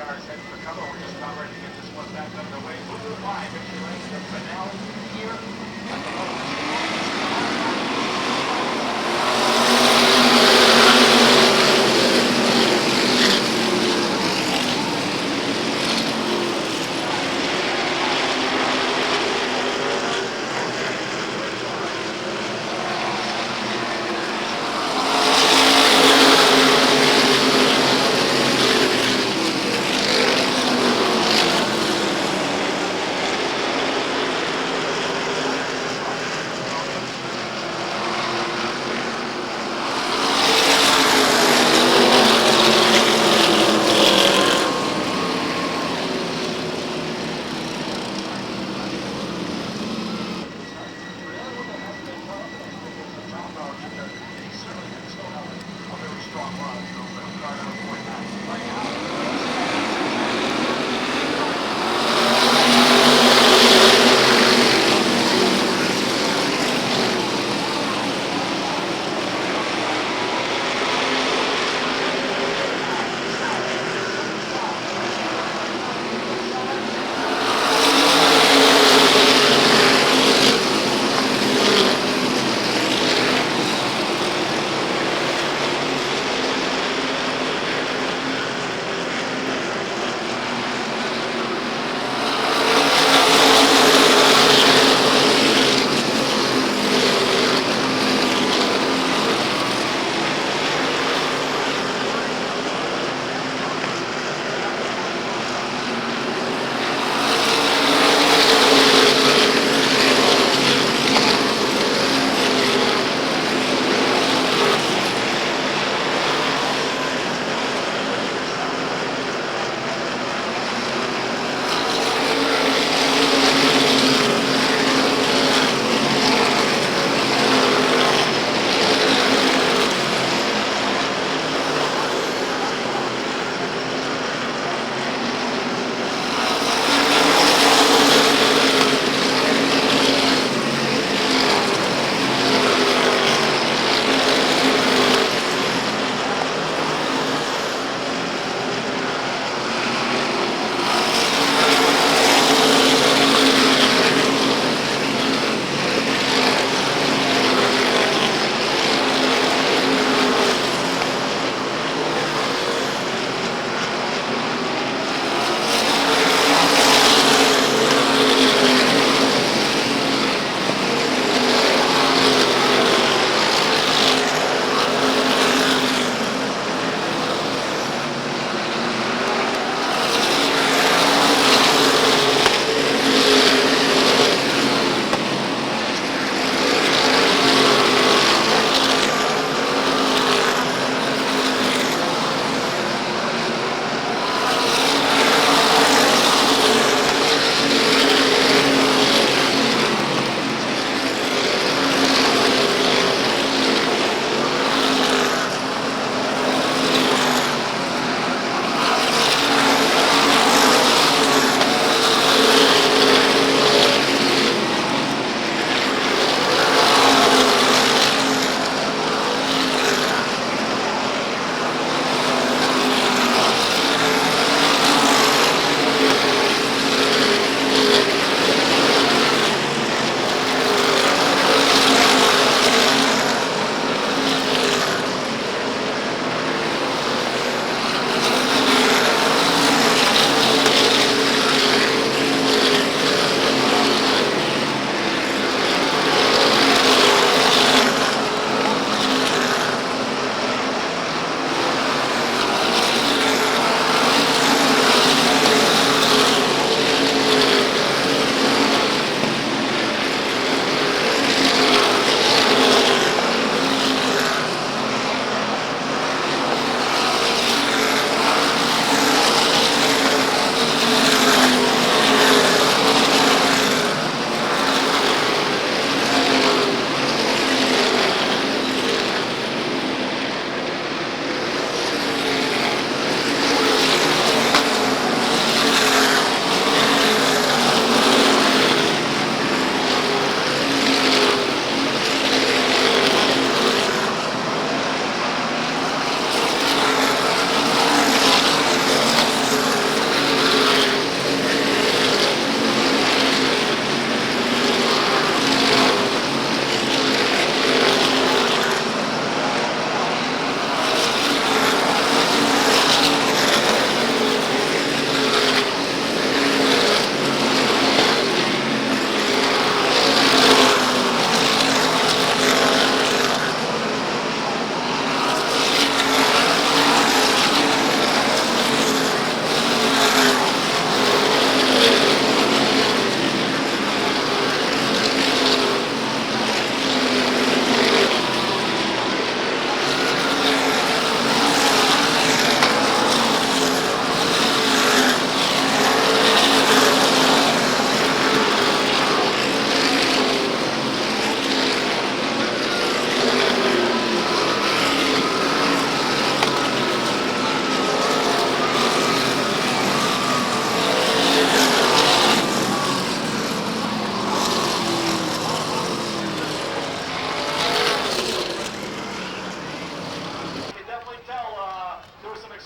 cars heading for cover. We're just about ready to get this one back underway. Live entering the finale here at the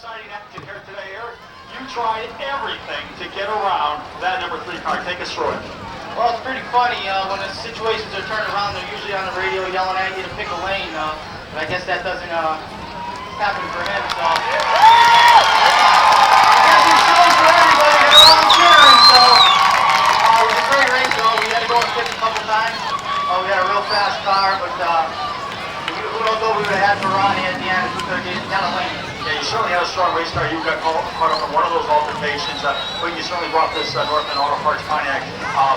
exciting action here today, Eric. You tried everything to get around that number 3 car. Take us through it. Well, it's pretty funny. When the situations are turned around, they're usually on the radio yelling at you to pick a lane. But I guess that doesn't happen for him. So I guess he's showing for everybody here around cheering. So it was a great race, though. We had to go and pitch a couple times. We had a real fast car, but who knows what we would have had for Ronnie at the end if we could have gotten down a lane. Yeah, you certainly had a strong race car. You got caught up in one of those altercations, but you certainly brought this Northman Auto Parts Pontiac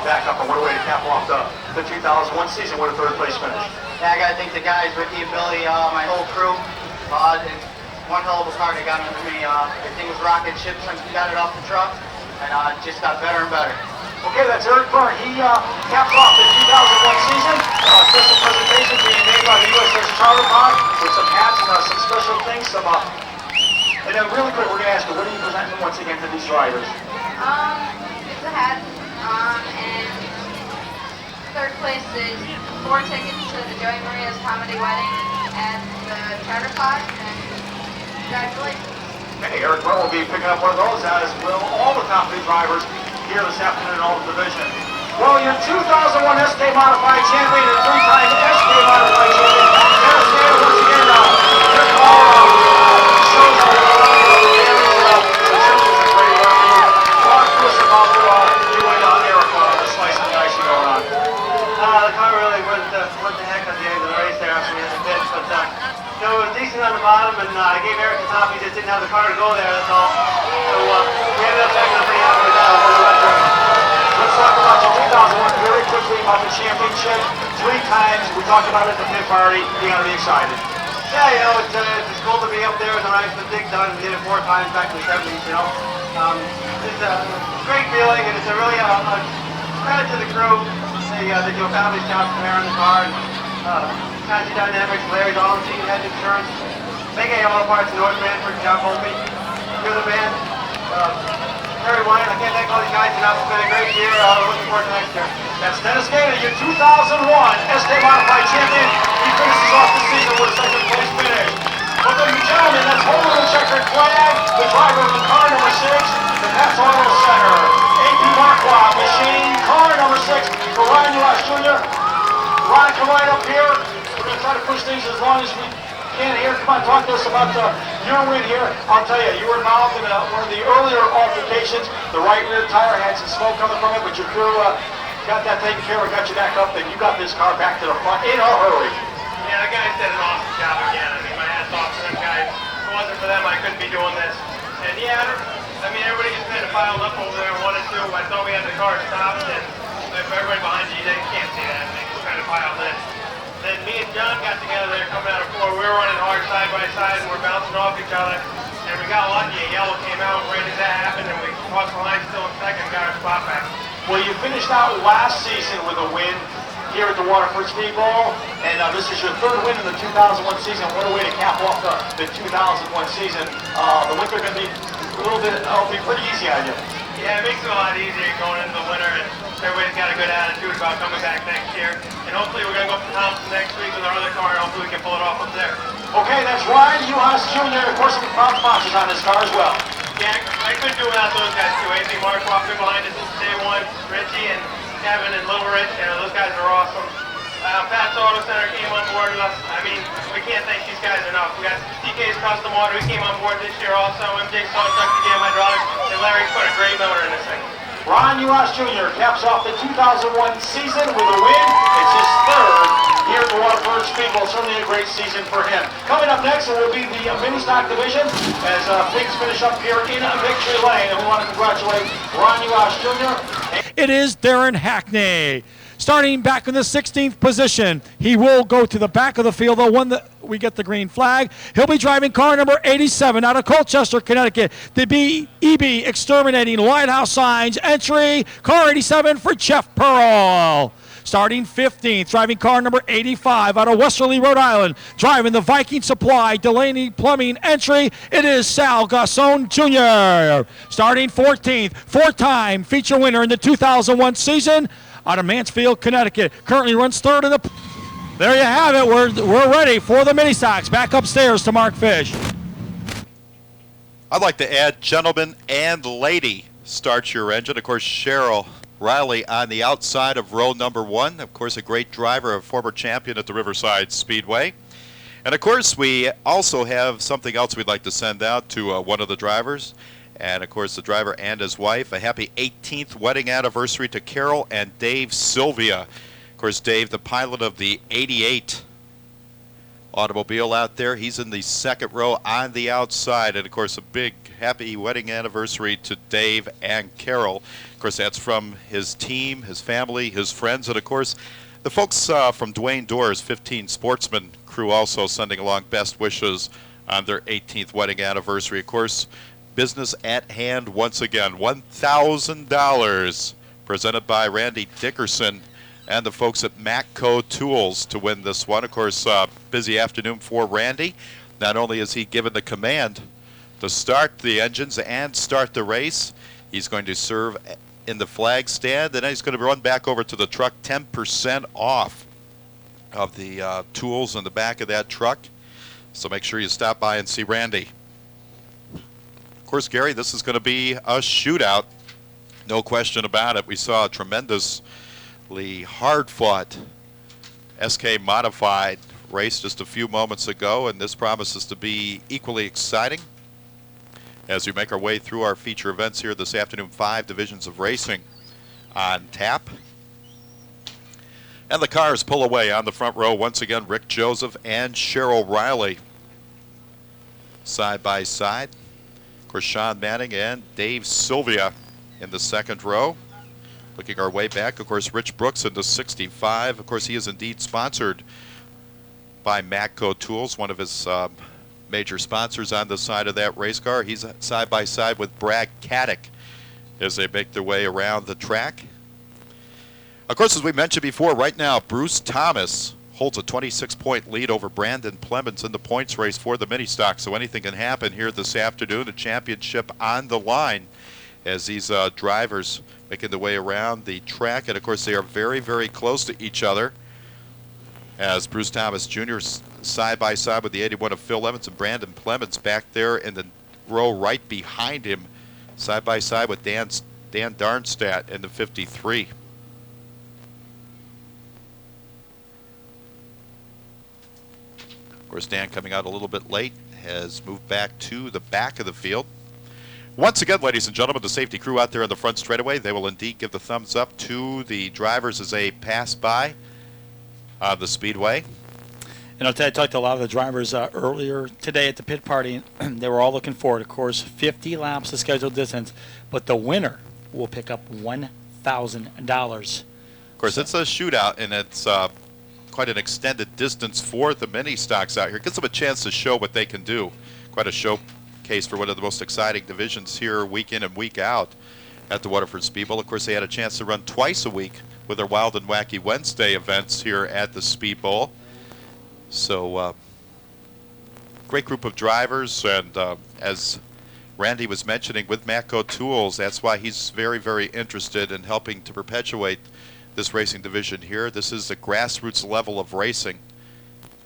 back up and what a way to cap off the 2001 season with a 3rd place finish. Yeah, I got to thank the guys, Ricky and Billy, my whole crew. It's one hell of a car they got under me. Everything was rocket ships since we got it off the truck, and it just got better and better. Okay, that's Eric Byrne. He caps off the 2001 season. Special presentation being made by the USS Charter Pod with some hats and some special things. And then really quick, we're going to ask you, what are you presenting once again to these riders? It's a hat, and 3rd place is 4 tickets to the Joey Maria's comedy wedding at the Charter Pod, and congratulations. Hey, Eric Byrne will be picking up one of those, as will all the company drivers here this afternoon in all the division. Well, your 2001 SK Modified Champion and 3-time SK Modified Champion, Dennis Gator, once again, your car shows you the champions are great. Talk to us about you and Eric, the slice and dicing going on. The car really went the heck at the end of the race there after we had the pitch, but it was decent on the bottom, and I gave Eric the top. He just didn't have the car to go there, that's all. So we ended up taking a pretty happy with that. Let's talk about your 2001 very quickly about the championship. 3 times, we talked about it at the pit party. You gotta be excited. Yeah, you know, it's cool to be up there with the nice big done and did it 4 times back in the 70s, you know. It's a great feeling, and it's a really credit to the crew. They do a fabulous job preparing the car, and Taji Dynamics, Larry Donaldson, Head Insurance, Big A Auto Parts, North Manford, John Volpe, you're the man. Terry Wine, I can't thank all these guys enough. It's been a great year. Looking forward to next year. That's Dennis Gator, your 2001 SK Modified Champion. He finishes off the season with a 2nd place finish. But ladies and gentlemen, that's holding the checkered flag, the driver of the car number 6, the Pats Auto Center. AP Marquardt, machine car number 6 for Ryan Ulas Jr. Ryan, come right up here. We're going to try to push things as long as we can here. Come on, talk to us about your win here. I'll tell you, you were involved in one of the earlier altercations. The right rear tire had some smoke coming from it, but your crew got that taken care of, got you back up, and you got this car back to the front in a hurry. Yeah, the guys did an awesome job again. I mean, my hat's off to them guys. If it wasn't for them, I couldn't be doing this. And yeah, I mean, everybody just kind of piled up over there, 1 and 2. I thought we had the car stopped, and everybody behind you, they can't see that. They just kind of piled in. Then me and John got together there coming out of 4. We were running hard side by side, and we're bouncing off each other. And we got lucky. A yellow came out right as that happened, and we crossed the line still in 2nd and got our spot back. Well, you finished out last season with a win here at the Waterford Speedbowl, and this is your 3rd win in the 2001 season. What a way to cap off the 2001 season. The winter going to be a little bit, it'll be pretty easy on you. Yeah, it makes it a lot easier going into the winter, and everybody's got a good attitude about coming back next year. And hopefully we're going to go up to Thompson next week with our other car, and hopefully we can pull it off up there. Okay, that's Ryan Ulas Jr., of course, some proud sponsors on this car as well. Yeah, I couldn't do without those guys too. AP Marquardt been behind us since day 1. Richie and Kevin and Little Rich, those guys are awesome. Pat's Auto Center came on board with us. I mean, we can't thank these guys enough. We got TK's Custom Auto, he came on board this year also. MJ Sawchuck again, my hydraulics, and Larry put a great motor in this thing. Ron Ulas Jr. caps off the 2001 season with a win. It's his 3rd here at the Waterford Speedbowl. Certainly a great season for him. Coming up next, it will be the mini stock division as things finish up here in Victory Lane. And we want to congratulate Ron Ulas Jr. It is Darren Hackney. Starting back in the 16th position, he will go to the back of the field, though, when we get the green flag. He'll be driving car number 87 out of Colchester, Connecticut. The BEB Exterminating Lighthouse Signs entry, car 87 for Jeff Pearl. Starting 15th, driving car number 85 out of Westerly, Rhode Island. Driving the Viking Supply Delaney Plumbing entry, it is Sal Gasson Jr. Starting 14th, 4-time feature winner in the 2001 season, out of Mansfield, Connecticut. Currently runs 3rd in the... There you have it. We're ready for the mini stocks. Back upstairs to Mark Fish. I'd like to add gentlemen and lady, start your engine. Of course, Cheryl Riley on the outside of row number 1. Of course, a great driver, a former champion at the Riverside Speedway. And of course, we also have something else we'd like to send out to one of the drivers. And of course, the driver and his wife. A happy 18th wedding anniversary to Carol and Dave Sylvia. Of course, Dave, the pilot of the 88 automobile out there. He's in the second row on the outside. And of course, a big happy wedding anniversary to Dave and Carol. Of course, that's from his team, his family, his friends, and of course, the folks from Dwayne Doors 15 Sportsman crew also sending along best wishes on their 18th wedding anniversary. Of course, business at hand once again, $1,000 presented by Randy Dickerson and the folks at Matco Tools to win this one. Of course, busy afternoon for Randy. Not only is he given the command to start the engines and start the race, he's going to serve in the flag stand, and then he's going to run back over to the truck, 10% off of the tools in the back of that truck. So make sure you stop by and see Randy. Of course, Gary, this is going to be a shootout. No question about it. We saw a tremendously hard-fought SK Modified race just a few moments ago, and this promises to be equally exciting as we make our way through our feature events here this afternoon. 5 divisions of racing on tap. And the cars pull away on the front row. Once again, Rick Joseph and Cheryl Riley side by side. Of course, Sean Manning and Dave Sylvia in the second row. Looking our way back, of course, Rich Brooks in the 65. Of course, he is indeed sponsored by Matco Tools, one of his major sponsors on the side of that race car. He's side by side with Brad Caddick as they make their way around the track. Of course, as we mentioned before, right now, Bruce Thomas holds a 26-point lead over Brandon Plemons in the points race for the mini stock. So anything can happen here this afternoon. A championship on the line as these drivers making their way around the track. And of course, they are very, very close to each other, as Bruce Thomas Jr. side by side with the 81 of Phil Evans, and Brandon Plemons back there in the row right behind him, side by side with Dan Darmstadt in the 53. Of course, Dan, coming out a little bit late, has moved back to the back of the field. Once again, ladies and gentlemen, the safety crew out there in the front straightaway, they will indeed give the thumbs up to the drivers as they pass by on the speedway. And I talked to a lot of the drivers earlier today at the pit party, and they were all looking forward. Of course, 50 laps of scheduled distance, but the winner will pick up $1,000. Of course, it's a shootout, and it's quite an extended distance for the mini stocks out here. Gives them a chance to show what they can do. Quite a showcase for one of the most exciting divisions here week in and week out at the Waterford Speedbowl. Of course, they had a chance to run twice a week with their Wild and Wacky Wednesday events here at the Speedbowl. So, great group of drivers, and as Randy was mentioning with Matco Tools, that's why he's very, very interested in helping to perpetuate this racing division here. This is the grassroots level of racing.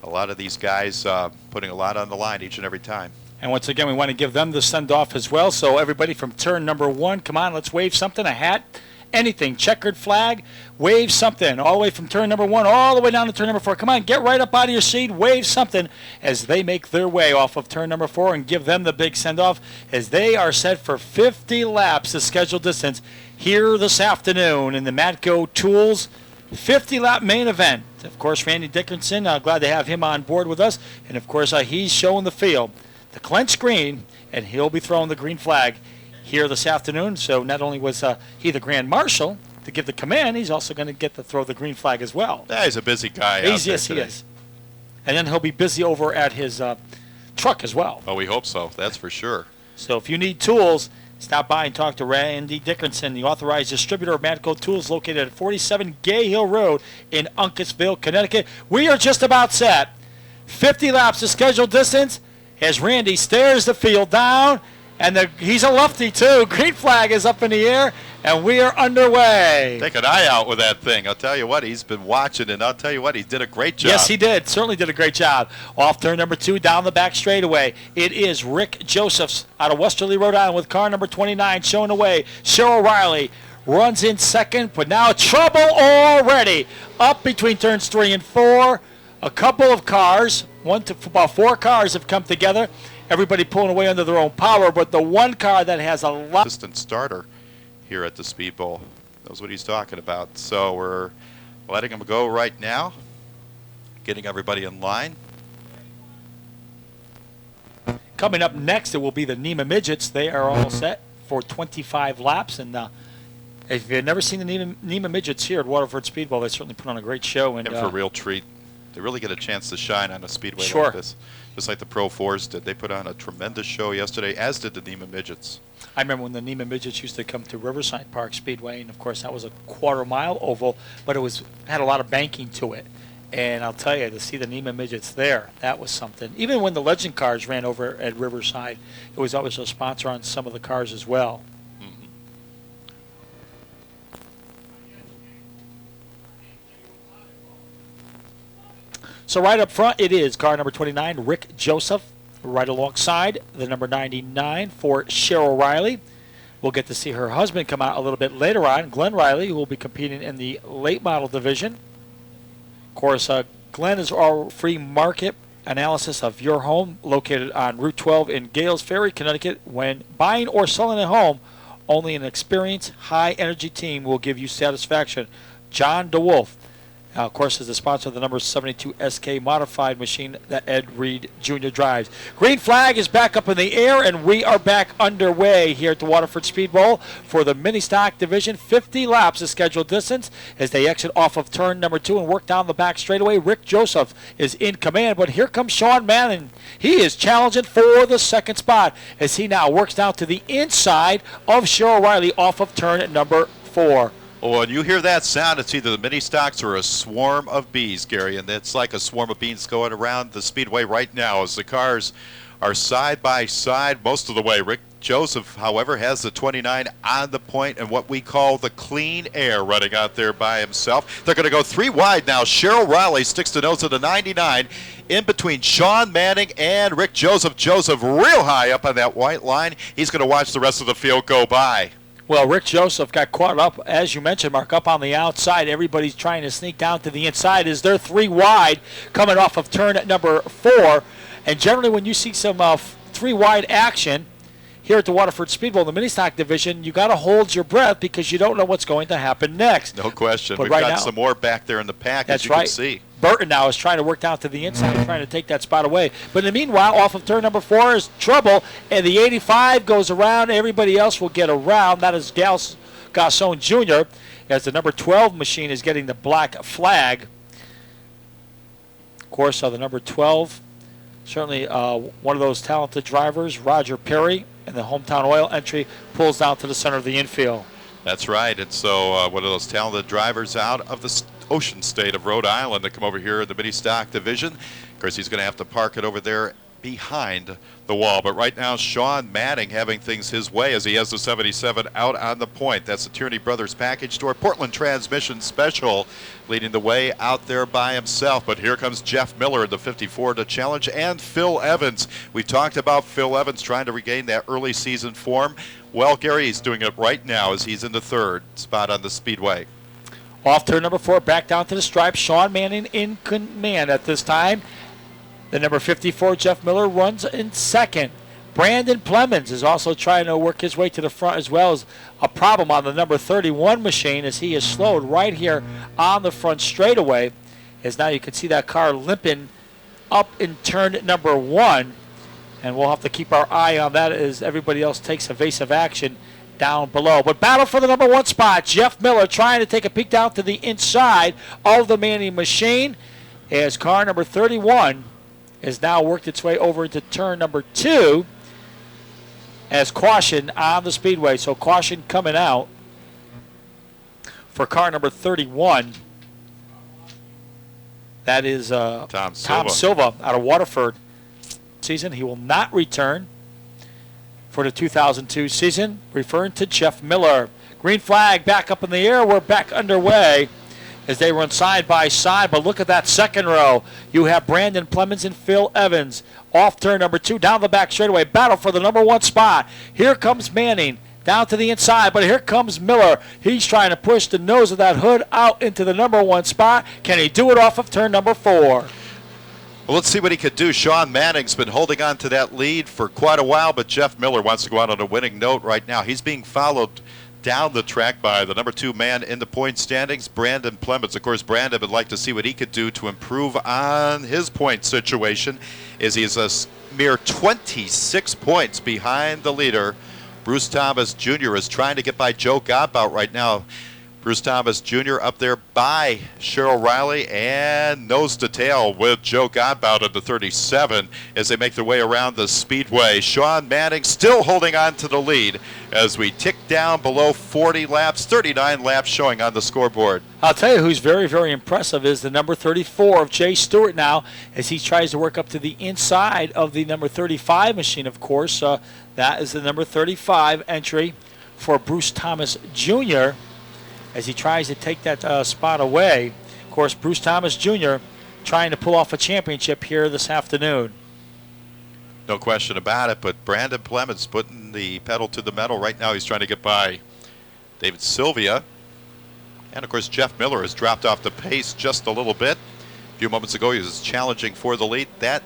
A lot of these guys putting a lot on the line each and every time. And once again, we want to give them the send-off as well. So everybody from turn number 1, come on, let's wave something, a hat, anything, checkered flag, wave something, all the way from turn number 1 all the way down to turn number 4. Come on, get right up out of your seat, wave something as they make their way off of turn number 4, and give them the big send-off as they are set for 50 laps of scheduled distance here this afternoon in the Matco Tools 50-lap main event. Of course, Randy Dickerson, glad to have him on board with us, and of course, he's showing the field the clenched green, and he'll be throwing the green flag here this afternoon. So not only was he the Grand Marshal to give the command, he's also going to get to throw the green flag as well. Yeah, he's a busy guy. Yes, he is. And then he'll be busy over at his truck as well. Oh, we hope so. That's for sure. So if you need tools, stop by and talk to Randy Dickerson, the authorized distributor of Matco Tools, located at 47 Gay Hill Road in Uncasville, Connecticut. We are just about set. 50 laps of scheduled distance as Randy stares the field down And he's a lefty, too. Green flag is up in the air, and we are underway. Take an eye out with that thing. I'll tell you what, he's been watching, and I'll tell you what, he did a great job. Yes, he did. Certainly did a great job. Off turn number 2, down the back straightaway. It is Rick Josephs out of Westerly, Rhode Island with car number 29 showing away. Cheryl Riley runs in second, but now trouble already. Up between turns 3 and 4. A couple of cars, about 4 cars have come together. Everybody pulling away under their own power, but the one car that has a lot. Assistant starter here at the Speedbowl knows what he's talking about. So we're letting him go right now, getting everybody in line. Coming up next, it will be the NEMA midgets. They are all set for 25 laps. And if you've never seen the NEMA midgets here at Waterford Speedbowl, they certainly put on a great show. And for a real treat. They really get a chance to shine on a speedway Sure. like this, just like the Pro 4s did. They put on a tremendous show yesterday, as did the NEMA midgets. I remember when the NEMA midgets used to come to Riverside Park Speedway, and of course that was a quarter-mile oval, but it had a lot of banking to it. And I'll tell you, to see the NEMA midgets there, that was something. Even when the Legend cars ran over at Riverside, it was always a sponsor on some of the cars as well. So right up front, it is car number 29, Rick Joseph. Right alongside the number 99 for Cheryl Riley. We'll get to see her husband come out a little bit later on, Glenn Riley, who will be competing in the late model division. Of course, Glenn is our free market analysis of your home located on Route 12 in Gales Ferry, Connecticut. When buying or selling a home, only an experienced, high-energy team will give you satisfaction. John DeWolf, of course, is the sponsor of the number 72 SK modified machine that Ed Reed Jr. drives. Green flag is back up in the air, and we are back underway here at the Waterford Speedbowl for the mini stock division. 50 laps is scheduled distance as they exit off of turn number 2 and work down the back straightaway. Rick Joseph is in command, but here comes Sean Manning. He is challenging for the second spot as he now works down to the inside of Cheryl Riley off of turn number 4. Well, when you hear that sound, it's either the mini stocks or a swarm of bees, Gary, and it's like a swarm of bees going around the speedway right now as the cars are side by side most of the way. Rick Joseph, however, has the 29 on the point and what we call the clean air running out there by himself. They're going to go 3 wide now. Cheryl Riley sticks the nose of the 99 in between Sean Manning and Rick Joseph. Joseph real high up on that white line. He's going to watch the rest of the field go by. Well, Rick Joseph got caught up, as you mentioned, Mark, up on the outside. Everybody's trying to sneak down to the inside as they're 3 wide coming off of turn number 4. And generally when you see some 3 wide action here at the Waterford Speedbowl, the mini stock division, you got to hold your breath because you don't know what's going to happen next. No question. But We've right got now, some more back there in the pack, that's as you right. can see. Burton now is trying to work down to the inside, trying to take that spot away. But in the meanwhile, off of turn number 4 is trouble, and the 85 goes around. Everybody else will get around. That is Gasson Jr. as the number 12 machine is getting the black flag. Of course, the number 12, certainly one of those talented drivers, Roger Perry, and the Hometown Oil entry pulls down to the center of the infield. That's right. And so one of those talented drivers out of the ocean state of Rhode Island to come over here in the mini stock division. Of course, he's going to have to park it over there behind the wall. But right now, Sean Manning having things his way as he has the 77 out on the point. That's the Tierney Brothers Package Store Portland Transmission Special leading the way out there by himself. But here comes Jeff Miller in the 54 to challenge, and Phil Evans. We talked about Phil Evans trying to regain that early season form. Well, Gary, he's doing it right now as he's in the 3rd spot on the speedway. Off turn number 4, back down to the stripe. Sean Manning in command at this time. The number 54, Jeff Miller, runs in 2nd. Brandon Plemons is also trying to work his way to the front, as well as a problem on the number 31 machine as he is slowed right here on the front straightaway. As now you can see that car limping up in turn number 1. And we'll have to keep our eye on that as everybody else takes evasive action down below. But battle for the number 1 spot. Jeff Miller trying to take a peek down to the inside of the Manning machine as car number 31 has now worked its way over into turn number 2 as caution on the speedway. So caution coming out for car number 31. That is Tom Silva out of Waterford. Season. He will not return for the 2002 season, referring to Jeff Miller. Green flag back up in the air. We're back underway as they run side by side. But look at that second row. You have Brandon Plemons and Phil Evans off turn number 2 down the back straightaway. Battle for the number 1 spot. Here comes Manning down to the inside, but here comes Miller. He's trying to push the nose of that hood out into the number 1 spot. Can he do it off of turn number 4? Well, let's see what he could do. Sean Manning's been holding on to that lead for quite a while, but Jeff Miller wants to go out on a winning note right now. He's being followed down the track by the number 2 man in the point standings, Brandon Plemons. Of course, Brandon would like to see what he could do to improve on his point situation, as he is a mere 26 points behind the leader. Bruce Thomas Jr. is trying to get by Joe Godbout right now. Bruce Thomas Jr. up there by Cheryl Riley and nose to tail with Joe Godbout in the 37 as they make their way around the speedway. Sean Manning still holding on to the lead as we tick down below 40 laps, 39 laps showing on the scoreboard. I'll tell you who's very, very impressive is the number 34 of Jay Stewart now as he tries to work up to the inside of the number 35 machine, of course. That is the number 35 entry for Bruce Thomas Jr. as he tries to take that spot away. Of course, Bruce Thomas Jr. trying to pull off a championship here this afternoon. No question about it, but Brandon Plemons putting the pedal to the metal. Right now he's trying to get by David Sylvia. And, of course, Jeff Miller has dropped off the pace just a little bit. A few moments ago he was challenging for the lead. That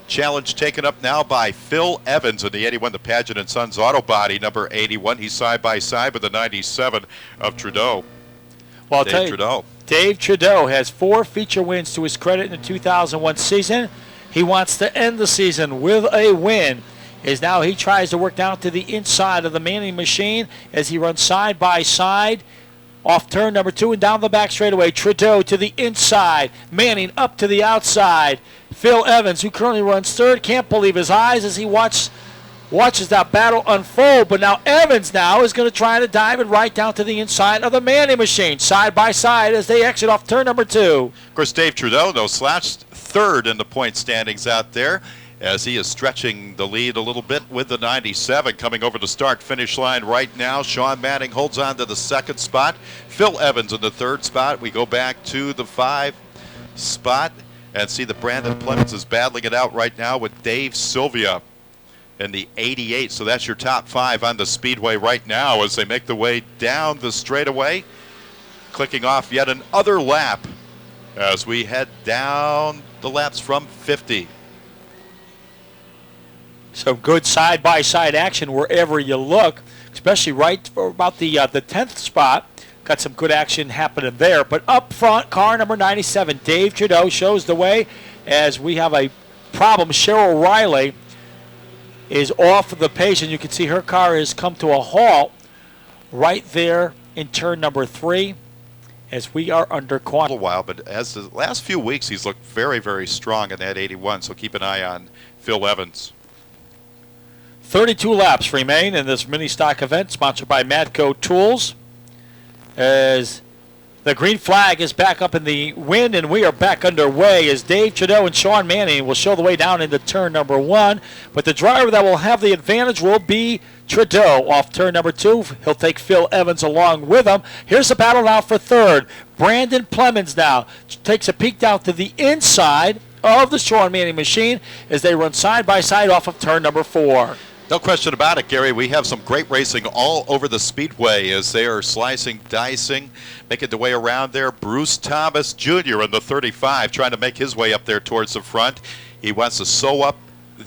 challenge taken up now by Phil Evans in the 81, the Pageant & Sons Auto Body, number 81. He's side by side with the 97 of Trudeau. Well, Dave Trudeau. Dave Trudeau has 4 feature wins to his credit in the 2001 season. He wants to end the season with a win, as now he tries to work down to the inside of the Manning machine as he runs side by side off turn number 2 and down the back straightaway. Trudeau to the inside, Manning up to the outside. Phil Evans, who currently runs third, can't believe his eyes as he watches that battle unfold. But now Evans now is going to try to dive it right down to the inside of the Manning machine, side by side as they exit off turn number 2. Of course, Dave Trudeau, though, slashed third in the point standings out there as he is stretching the lead a little bit with the 97 coming over the start-finish line right now. Sean Manning holds on to the second spot. Phil Evans in the third spot. We go back to the 5 spot and see that Brandon Plemons is battling it out right now with Dave Sylvia in the 88. So that's your top 5 on the speedway right now as they make their way down the straightaway, clicking off yet another lap as we head down the laps from 50. Some good side-by-side action wherever you look, especially right for about the 10th spot. Got some good action happening there. But up front, car number 97, Dave Trudeau, shows the way as we have a problem. Cheryl Riley is off of the pace, and you can see her car has come to a halt right there in turn number 3 as we are under caution. A while, but as the last few weeks, he's looked very, very strong in that 81, so keep an eye on Phil Evans. 32 laps remain in this mini stock event sponsored by Madco Tools, as the green flag is back up in the wind and we are back underway as Dave Trudeau and Sean Manning will show the way down into turn number 1. But the driver that will have the advantage will be Trudeau off turn number 2. He'll take Phil Evans along with him. Here's the battle now for third. Brandon Plemons now takes a peek down to the inside of the Sean Manning machine as they run side by side off of turn number 4. No question about it, Gary. We have some great racing all over the speedway as they are slicing, dicing, making their way around there. Bruce Thomas Jr. in the 35 trying to make his way up there towards the front. He wants to sew up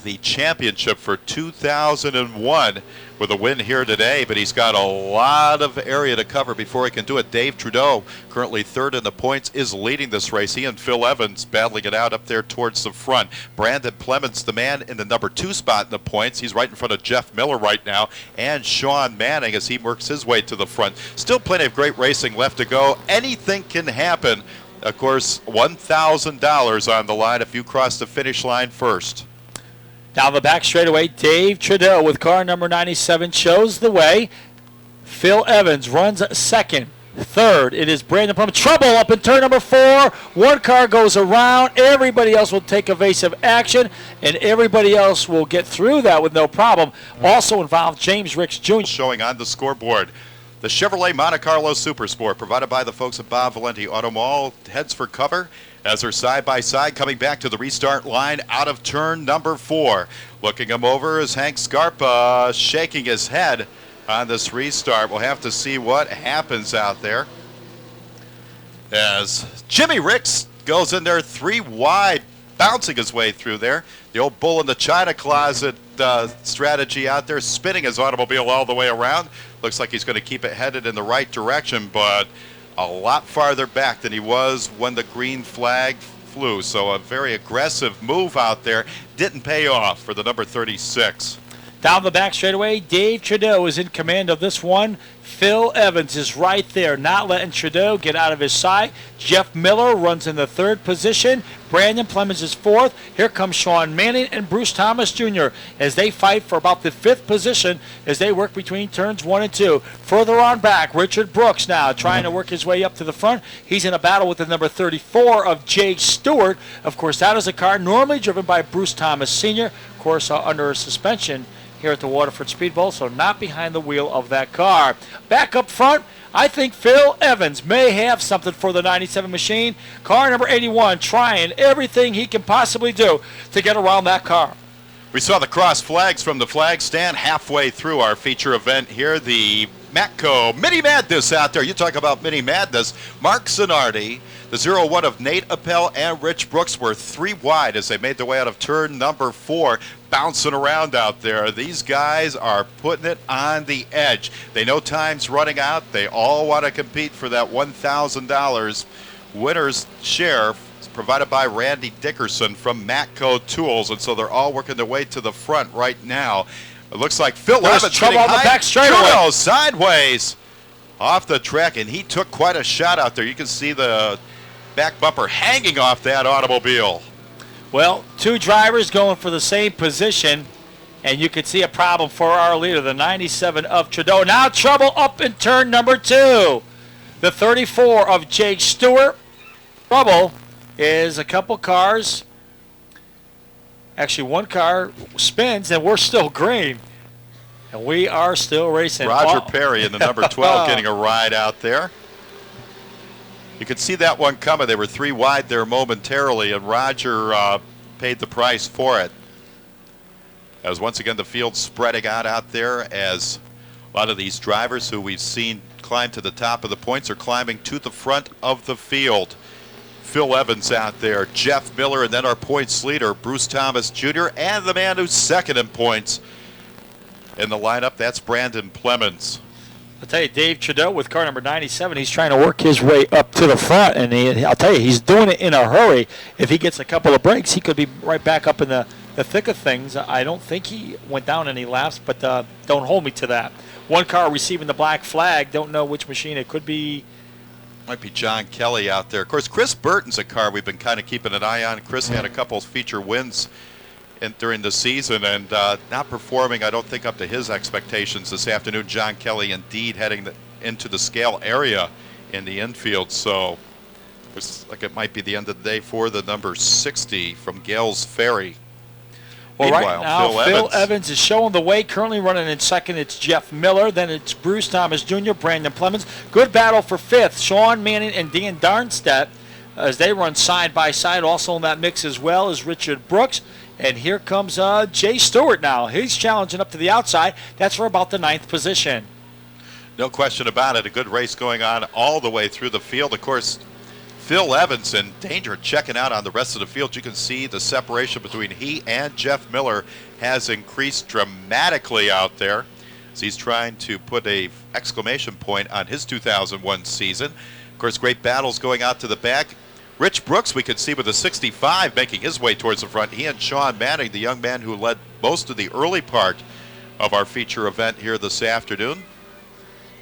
the championship for 2001 with a win here today, but he's got a lot of area to cover before he can do it. Dave Trudeau, currently third in the points, is leading this race. He and Phil Evans battling it out up there towards the front. Brandon Plemons, the man in the number 2 spot in the points. He's right in front of Jeff Miller right now, and Sean Manning as he works his way to the front. Still plenty of great racing left to go. Anything can happen. Of course, $1,000 on the line if you cross the finish line first. Down the back straightaway, Dave Trudeau with car number 97 shows the way. Phil Evans runs second. third. It is Brandon Plum. Trouble up in turn number 4. One car goes around. Everybody else will take evasive action, and everybody else will get through that with no problem. Also involved James Ricks Jr. Showing on the scoreboard. The Chevrolet Monte Carlo Supersport, provided by the folks at Bob Valenti Auto Mall, heads for cover as they're side-by-side coming back to the restart line out of turn number 4. Looking him over is Hank Scarpa, shaking his head on this restart. We'll have to see what happens out there as Jimmy Ricks goes in there 3 wide, bouncing his way through there. The old bull in the china closet strategy out there, spinning his automobile all the way around. Looks like he's going to keep it headed in the right direction, but a lot farther back than he was when the green flag flew. So a very aggressive move out there. Didn't pay off for the number 36. Down the back straightaway, Dave Trudeau is in command of this one. Phil Evans is right there, not letting Trudeau get out of his side. Jeff Miller runs in the 3rd position. Brandon Clemens is 4th. Here comes Sean Manning and Bruce Thomas Jr. as they fight for about the 5th position as they work between turns 1 and 2. Further on back, Richard Brooks now trying to work his way up to the front. He's in a battle with the number 34 of Jake Stewart. Of course, that is a car normally driven by Bruce Thomas Sr., of course, under suspension here at the Waterford Speedbowl, so not behind the wheel of that car. Back up front, I think Phil Evans may have something for the 97 machine. Car number 81 trying everything he can possibly do to get around that car. We saw the cross flags from the flag stand halfway through our feature event here. The Matco Mini Madness out there. You talk about Mini Madness. Mark Zanardi, the 0-1 of Nate Appel and Rich Brooks were 3 wide as they made their way out of turn number 4. Bouncing around out there. These guys are putting it on the edge. They know time's running out. They all want to compete for that $1,000 winner's share provided by Randy Dickerson from Matco Tools, and so they're all working their way to the front right now. It looks like Phil There's Evans trouble on the back straightaway. Trudeau sideways off the track, and he took quite a shot out there. You can see the back bumper hanging off that automobile. Well, 2 drivers going for the same position, and you can see a problem for our leader, the 97 of Trudeau. Now trouble up in turn number 2. The 34 of Jake Stewart. Trouble is a couple cars. Actually, one car spins, and we're still green. And we are still racing. Roger Perry in the number 12 getting a ride out there. You could see that one coming. They were 3 wide there momentarily, and Roger paid the price for it. As once again the field spreading out there as a lot of these drivers who we've seen climb to the top of the points are climbing to the front of the field. Phil Evans out there, Jeff Miller, and then our points leader, Bruce Thomas Jr., and the man who's second in points in the lineup, that's Brandon Clemens. I'll tell you, Dave Trudeau with car number 97, he's trying to work his way up to the front, and I'll tell you, he's doing it in a hurry. If he gets a couple of breaks, he could be right back up in the thick of things. I don't think he went down any laps, but don't hold me to that. One car receiving the black flag, don't know which machine it could be. Might be John Kelly out there. Of course, Chris Burton's a car we've been kind of keeping an eye on. Chris had a couple of feature wins during the season and not performing, I don't think, up to his expectations this afternoon. John Kelly indeed heading into the scale area in the infield, so it looks like it might be the end of the day for the number 60 from Gales Ferry. Well, Meanwhile, right now, Phil Evans is showing the way. Currently running in second, it's Jeff Miller. Then it's Bruce Thomas Jr., Brandon Clemens. Good battle for 5th. Sean Manning and Dan Darnstedt as they run side by side. Also in that mix as well is Richard Brooks. And here comes Jay Stewart now. He's challenging up to the outside. That's for about the 9th position. No question about it. A good race going on all the way through the field. Of course, Phil Evans in danger checking out on the rest of the field. You can see the separation between he and Jeff Miller has increased dramatically out there as he's trying to put a exclamation point on his 2001 season. Of course, great battles going out to the back. Rich Brooks, we could see with a 65 making his way towards the front. He and Sean Manning, the young man who led most of the early part of our feature event here this afternoon,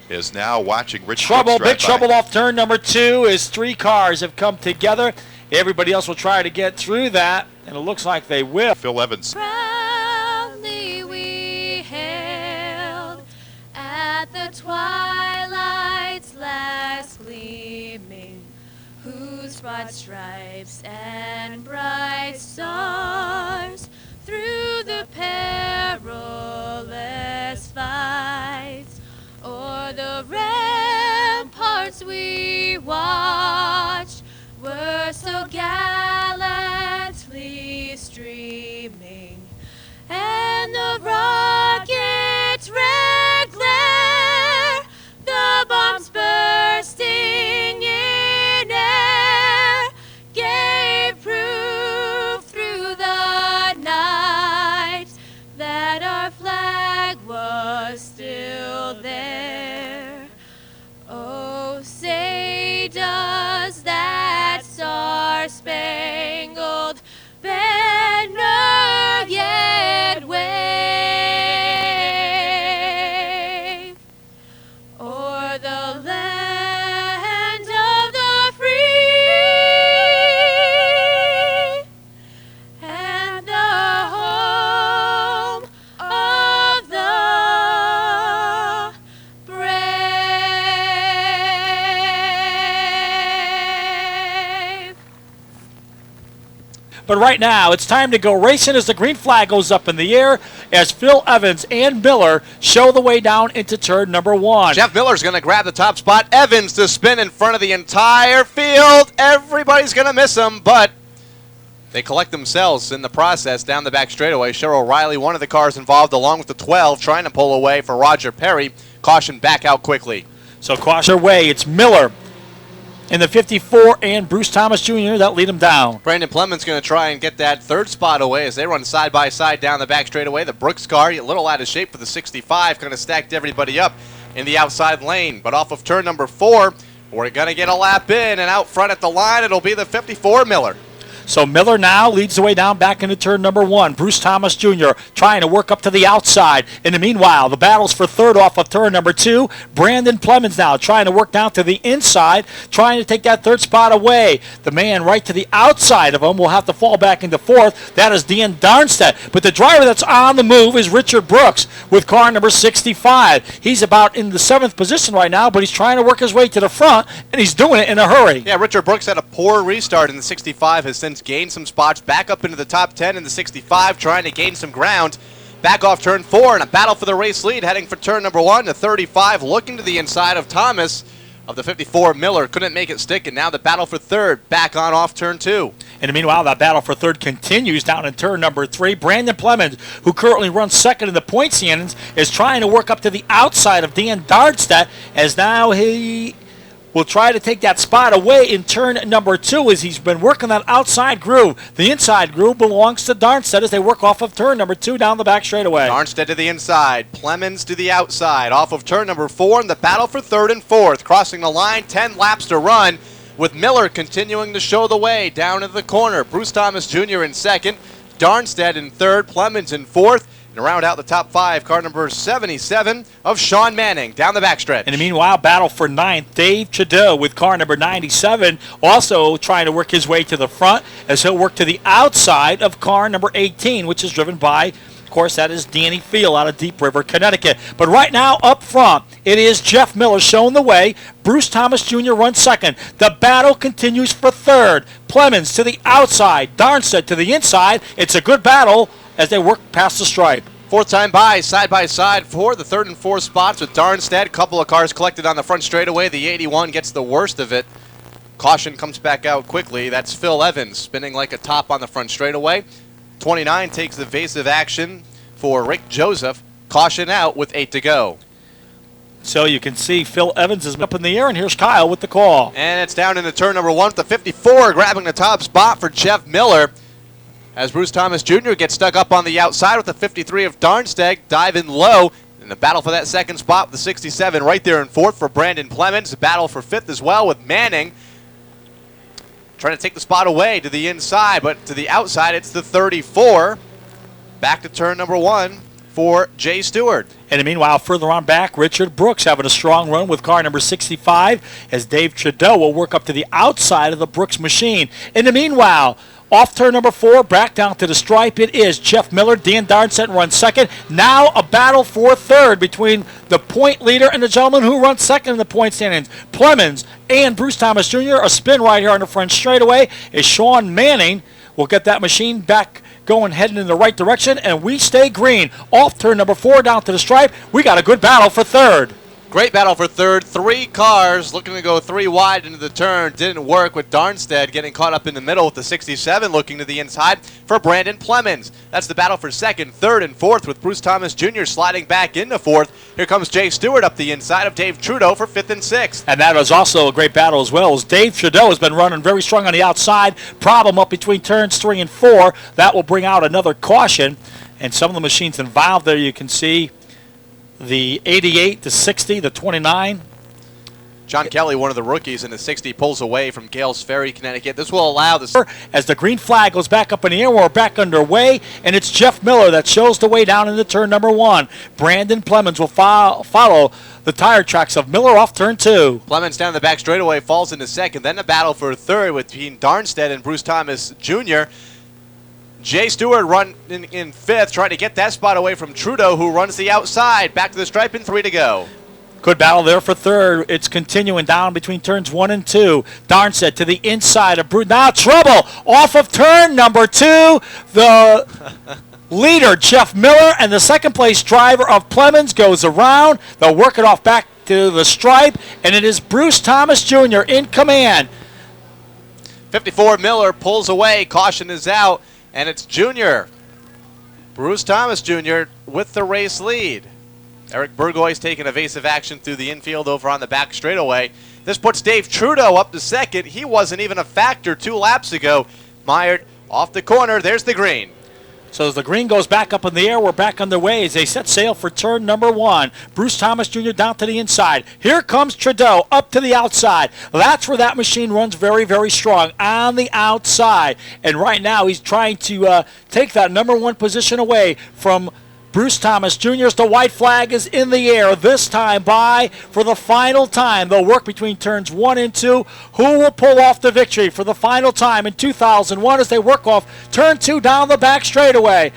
is now watching Rich Trouble, Brooks big trouble off turn number 2 as 3 cars have come together. Everybody else will try to get through that, and it looks like they will. Phil Evans. Proudly we hailed at the twilight's last broad stripes and bright stars. Through the perilous fights, o'er the ramparts we watched, were so gallantly streaming, and the rocket's red glare, the bombs bursting in air, gave proof through the night that our flag was still there. Oh, say does that star-spangled banner yet wave o'er the land of the free and the home of the brave. But right now, it's time to go racing as the green flag goes up in the air as Phil Evans and Miller show the way down into turn number 1. Jeff Miller's going to grab the top spot. Evans to spin in front of the entire field. Everybody's going to miss him, but they collect themselves in the process down the back straightaway. Cheryl Riley, one of the cars involved, along with the 12, trying to pull away for Roger Perry. Caution back out quickly. So caution away. It's Miller in the 54 and Bruce Thomas Jr. that lead him down. Brandon Plemons going to try and get that third spot away as they run side by side down the back straightaway. The Brooks car, a little out of shape for the 65, kind of stacked everybody up in the outside lane. But off of turn number 4, we're going to get a lap in, and out front at the line, it'll be the 54 Miller. So Miller now leads the way down back into turn number 1. Bruce Thomas Jr. trying to work up to the outside. In the meanwhile, the battles for third off of turn number 2. Brandon Plemons now trying to work down to the inside, trying to take that third spot away. The man right to the outside of him will have to fall back into fourth. That is Dan Darnstedt. But the driver that's on the move is Richard Brooks with car number 65. He's about in the 7th position right now, but he's trying to work his way to the front, and he's doing it in a hurry. Yeah, Richard Brooks had a poor restart in the 65, has since gained some spots, back up into the top 10 in the 65, trying to gain some ground. Back off turn 4 and a battle for the race lead, heading for turn number 1 to 35, looking to the inside of Thomas of the 54 Miller. Couldn't make it stick, and now the battle for third, back on off turn 2. And meanwhile, that battle for third continues down in turn number 3. Brandon Plemons, who currently runs second in the point standings, is trying to work up to the outside of Dan Darnstedt, as now he will try to take that spot away in turn number 2 as he's been working that outside groove. The inside groove belongs to Darnstedt as they work off of turn number 2 down the back straightaway. Darnstedt to the inside, Plemons to the outside, off of turn number 4, and the battle for third and fourth. Crossing the line, 10 laps to run, with Miller continuing to show the way down into the corner. Bruce Thomas Jr. in second, Darnstedt in third, Plemons in fourth. And round out the top 5, car number 77 of Sean Manning down the backstretch. And meanwhile, battle for 9th, Dave Trudeau with car number 97, also trying to work his way to the front as he'll work to the outside of car number 18, which is driven by, of course, that is Danny Field out of Deep River, Connecticut. But right now, up front, it is Jeff Miller showing the way. Bruce Thomas Jr. runs second. The battle continues for third. Plemons to the outside, Darnstedt to the inside. It's a good battle as they work past the stripe. Fourth time by side for the third and fourth spots with Darnstedt. Couple of cars collected on the front straightaway. The 81 gets the worst of it. Caution comes back out quickly. That's Phil Evans spinning like a top on the front straightaway. 29 takes evasive action for Rick Joseph. Caution out with 8 to go. So you can see Phil Evans is up in the air, and here's Kyle with the call. And it's down into turn number 1 with the 54 grabbing the top spot for Jeff Miller. As Bruce Thomas Jr. gets stuck up on the outside with the 53 of Darnstedt, diving low. In the battle for that second spot with the 67 right there in fourth for Brandon Plemons. The battle for fifth as well with Manning. Trying to take the spot away to the inside, but to the outside it's the 34. Back to turn number 1 for Jay Stewart. And meanwhile, further on back, Richard Brooks having a strong run with car number 65 as Dave Trudeau will work up to the outside of the Brooks machine. In the meanwhile, off turn number 4, back down to the stripe, it is Jeff Miller. Dan Darnstedt runs second. Now a battle for third between the point leader and the gentleman who runs second in the point standings. Plemons and Bruce Thomas Jr. A spin right here on the front straightaway is Sean Manning. We'll get that machine back going, heading in the right direction, and we stay green. Off turn number 4 down to the stripe. We got a good battle for third. Great battle for third. 3 cars looking to go 3 wide into the turn. Didn't work with Darnstead getting caught up in the middle with the 67 looking to the inside for Brandon Plemons. That's the battle for second, third, and fourth with Bruce Thomas Jr. sliding back into fourth. Here comes Jay Stewart up the inside of Dave Trudeau for fifth and sixth. And that was also a great battle as well, as Dave Trudeau has been running very strong on the outside. Problem up between turns 3 and 4. That will bring out another caution. And some of the machines involved there you can see the 88, the 60, the 29. John Kelly, one of the rookies in the 60, pulls away from Gales Ferry, Connecticut. This will allow the... As the green flag goes back up in the air, we're back underway, and it's Jeff Miller that shows the way down into turn number 1. Brandon Plemons will follow the tire tracks of Miller off turn 2. Plemons down the back straightaway, falls into second. Then the battle for third between Darnstead and Bruce Thomas Jr. Jay Stewart run in fifth, trying to get that spot away from Trudeau, who runs the outside. Back to the stripe and 3 to go. Good battle there for third. It's continuing down between turns 1 and 2. Darnstead to the inside of Bruce. Now trouble off of turn number 2. The leader, Jeff Miller, and the second place driver of Plemons goes around. They'll work it off back to the stripe, and it is Bruce Thomas Jr. in command. 54 Miller pulls away. Caution is out. And it's Junior, Bruce Thomas Jr. with the race lead. Eric Burgoy's taking evasive action through the infield over on the back straightaway. This puts Dave Trudeau up to second. He wasn't even a factor 2 laps ago. Mired off the corner. There's the green. So as the green goes back up in the air, we're back underway as they set sail for turn number 1. Bruce Thomas Jr. down to the inside. Here comes Trudeau up to the outside. That's where that machine runs very, very strong, on the outside. And right now he's trying to take that number 1 position away from Bruce Thomas Jr. The white flag is in the air, this time by for the final time. They'll work between turns 1 and 2. Who will pull off the victory for the final time in 2001 as they work off turn 2 down the back straightaway?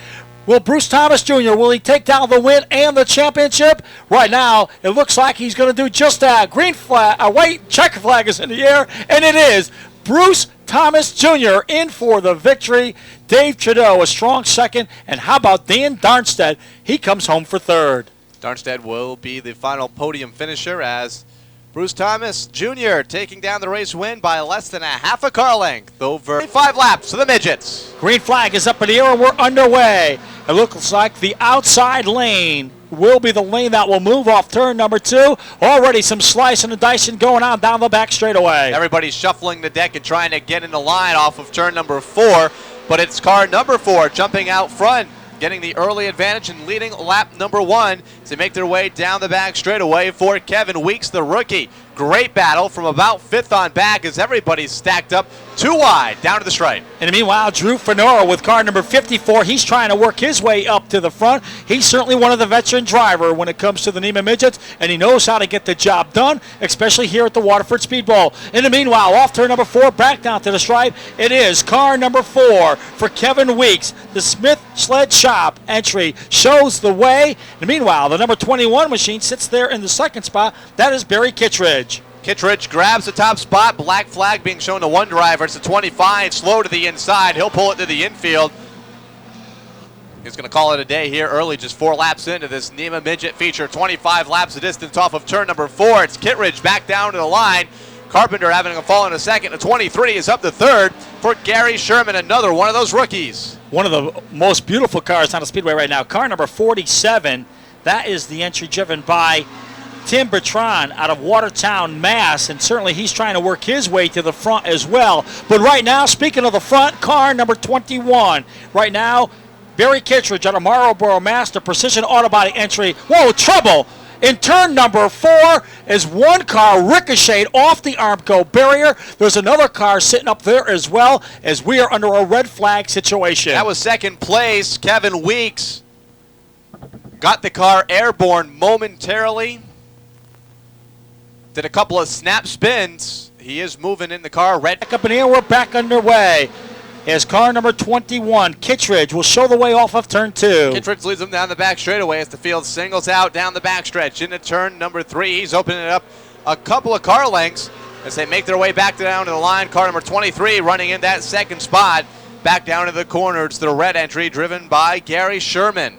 Will Bruce Thomas Jr., will he take down the win and the championship? Right now, it looks like he's going to do just that. Green flag, a white checker flag is in the air, and it is Bruce Thomas Jr. in for the victory. Dave Trudeau a strong second, and how about Dan Darnstead? He comes home for third. Darnstead will be the final podium finisher as Bruce Thomas Jr. taking down the race win by less than a half a car length over 5 laps to the midgets. Green flag is up in the air and we're underway. It looks like the outside lane will be the lane that will move off turn number 2. Already some slicing and dicing going on down the back straightaway. Everybody's shuffling the deck and trying to get in the line off of turn number 4, but it's car number 4 jumping out front, getting the early advantage and leading lap number 1 to make their way down the back straightaway for Kevin Weeks, the rookie. Great battle from about 5th on back as everybody's stacked up 2 wide down to the stripe. And meanwhile, Drew Fenora with car number 54, he's trying to work his way up to the front. He's certainly one of the veteran driver when it comes to the NEMA midgets, and he knows how to get the job done, especially here at the Waterford Speedbowl. In the meanwhile, off turn number 4, back down to the stripe, it is car number 4 for Kevin Weeks. The Smith Sled Shop entry shows the way. And meanwhile, the number 21 machine sits there in the second spot. That is Barry Kittredge. Kittredge grabs the top spot. Black flag being shown to one driver. It's a 25, slow to the inside. He'll pull it to the infield. He's going to call it a day here early, just 4 laps into this NEMA midget feature. 25 laps of distance off of turn number 4. It's Kittredge back down to the line. Carpenter having a fall in a second. A 23 is up to third for Gary Sherman, another one of those rookies. One of the most beautiful cars on the speedway right now. Car number 47. That is the entry driven by Tim Bertrand out of Watertown, Mass. And certainly he's trying to work his way to the front as well. But right now, speaking of the front, car number 21. Right now, Barry Kittredge out of Marlboro, Mass. The Precision Auto Body entry. Whoa, trouble! In turn number 4, as one car ricocheted off the Armco barrier. There's another car sitting up there as well, as we are under a red flag situation. That was second place. Kevin Weeks got the car airborne momentarily. Did a couple of snap spins. He is moving in the car. Red back up in the air, we're back underway. As car number 21, Kittredge, will show the way off of turn 2. Kittredge leads them down the back straightaway as the field singles out down the backstretch. Into turn number 3, he's opening it up a couple of car lengths. as they make their way back down to the line. Car number 23 running in that second spot. Back down to the corner. It's the red entry driven by Gary Sherman.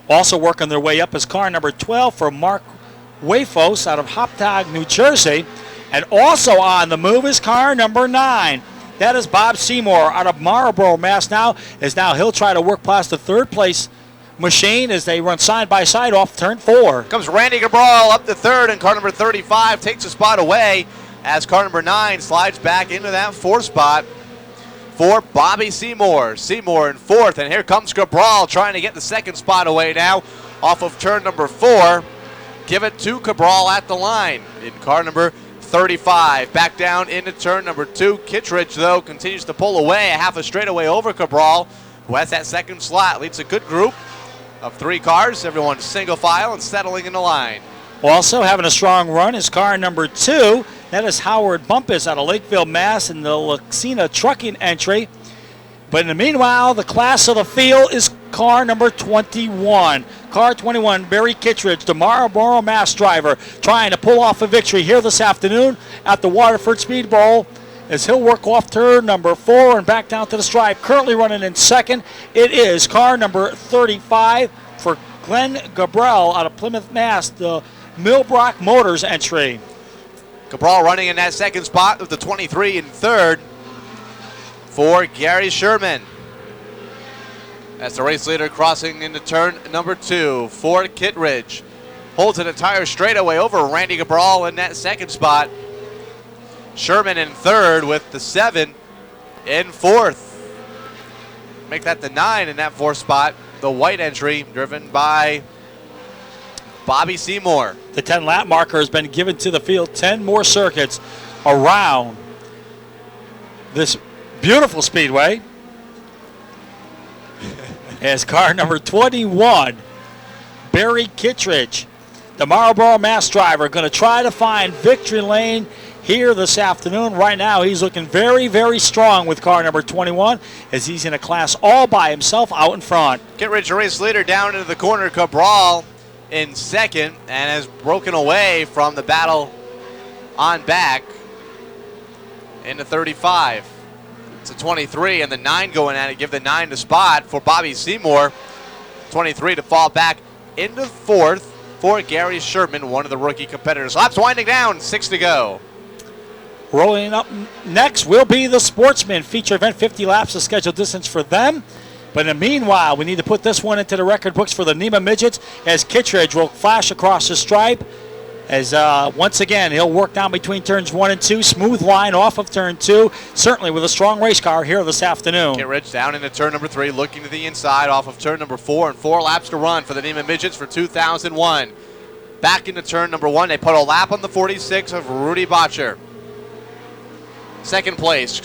Also working their way up is car number 12 for Mark Wafos out of Hopdog, New Jersey. And also on the move is car number 9. That is Bob Seymour out of Marlboro, Mass. Now he'll try to work past the third place machine as they run side by side off turn 4. Comes Randy Cabral up to third, and car number 35 takes a spot away as car number 9 slides back into that 4th spot for Bobby Seymour. Seymour in 4th, and here comes Cabral trying to get the 2nd spot away now off of turn number 4. Give it to Cabral at the line in car number 35. Back down into turn number 2. Kittredge, though, continues to pull away a half a straightaway over Cabral, who has that 2nd slot. Leads a good group of 3 cars. Everyone single file and settling in the line. Also having a strong run is car number 2. That is Howard Bumpus out of Lakeville, Mass. in the Luxina Trucking entry. But in the meanwhile, the class of the field is car number 21. Car 21, Barry Kittredge, the Marlboro, Mass. driver, trying to pull off a victory here this afternoon at the Waterford Speedbowl, as he'll work off turn number 4 and back down to the stripe. Currently running in 2nd, it is car number 35 for Glenn Gabrell out of Plymouth, Mass., the Millbrook Motors entry. Cabral running in that 2nd spot with the 23 in 3rd for Gary Sherman. As the race leader crossing into turn number 2 for Kittredge. Holds an entire straightaway over Randy Cabral in that 2nd spot. Sherman in 3rd with the 7 in 4th. Make that the 9 in that 4th spot. The white entry driven by Bobby Seymour. The 10 lap marker has been given to the field. 10 more circuits around this beautiful speedway. As car number 21, Barry Kittredge, the Marlboro, Mass. driver, going to try to find victory lane here this afternoon. Right now, he's looking very, very strong with car number 21 as he's in a class all by himself out in front. Kittredge, race leader, down into the corner. Cabral in 2nd and has broken away from the battle on back into 35. It's a 23 and the 9 going at it. Give the 9 the spot for Bobby Seymour. 23 to fall back into 4th for Gary Sherman, one of the rookie competitors. Laps winding down, 6 to go. Rolling up next will be the Sportsman feature event. 50 laps of scheduled distance for them. But in the meanwhile, we need to put this one into the record books for the NEMA midgets as Kittredge will flash across the stripe. As once again, he'll work down between turns 1 and 2. Smooth line off of turn 2. Certainly with a strong race car here this afternoon. Kittredge down into turn number 3, looking to the inside off of turn number 4, and 4 laps to run for the NEMA midgets for 2001. Back into turn number 1. They put a lap on the 46 of Rudy Botcher. 2nd place,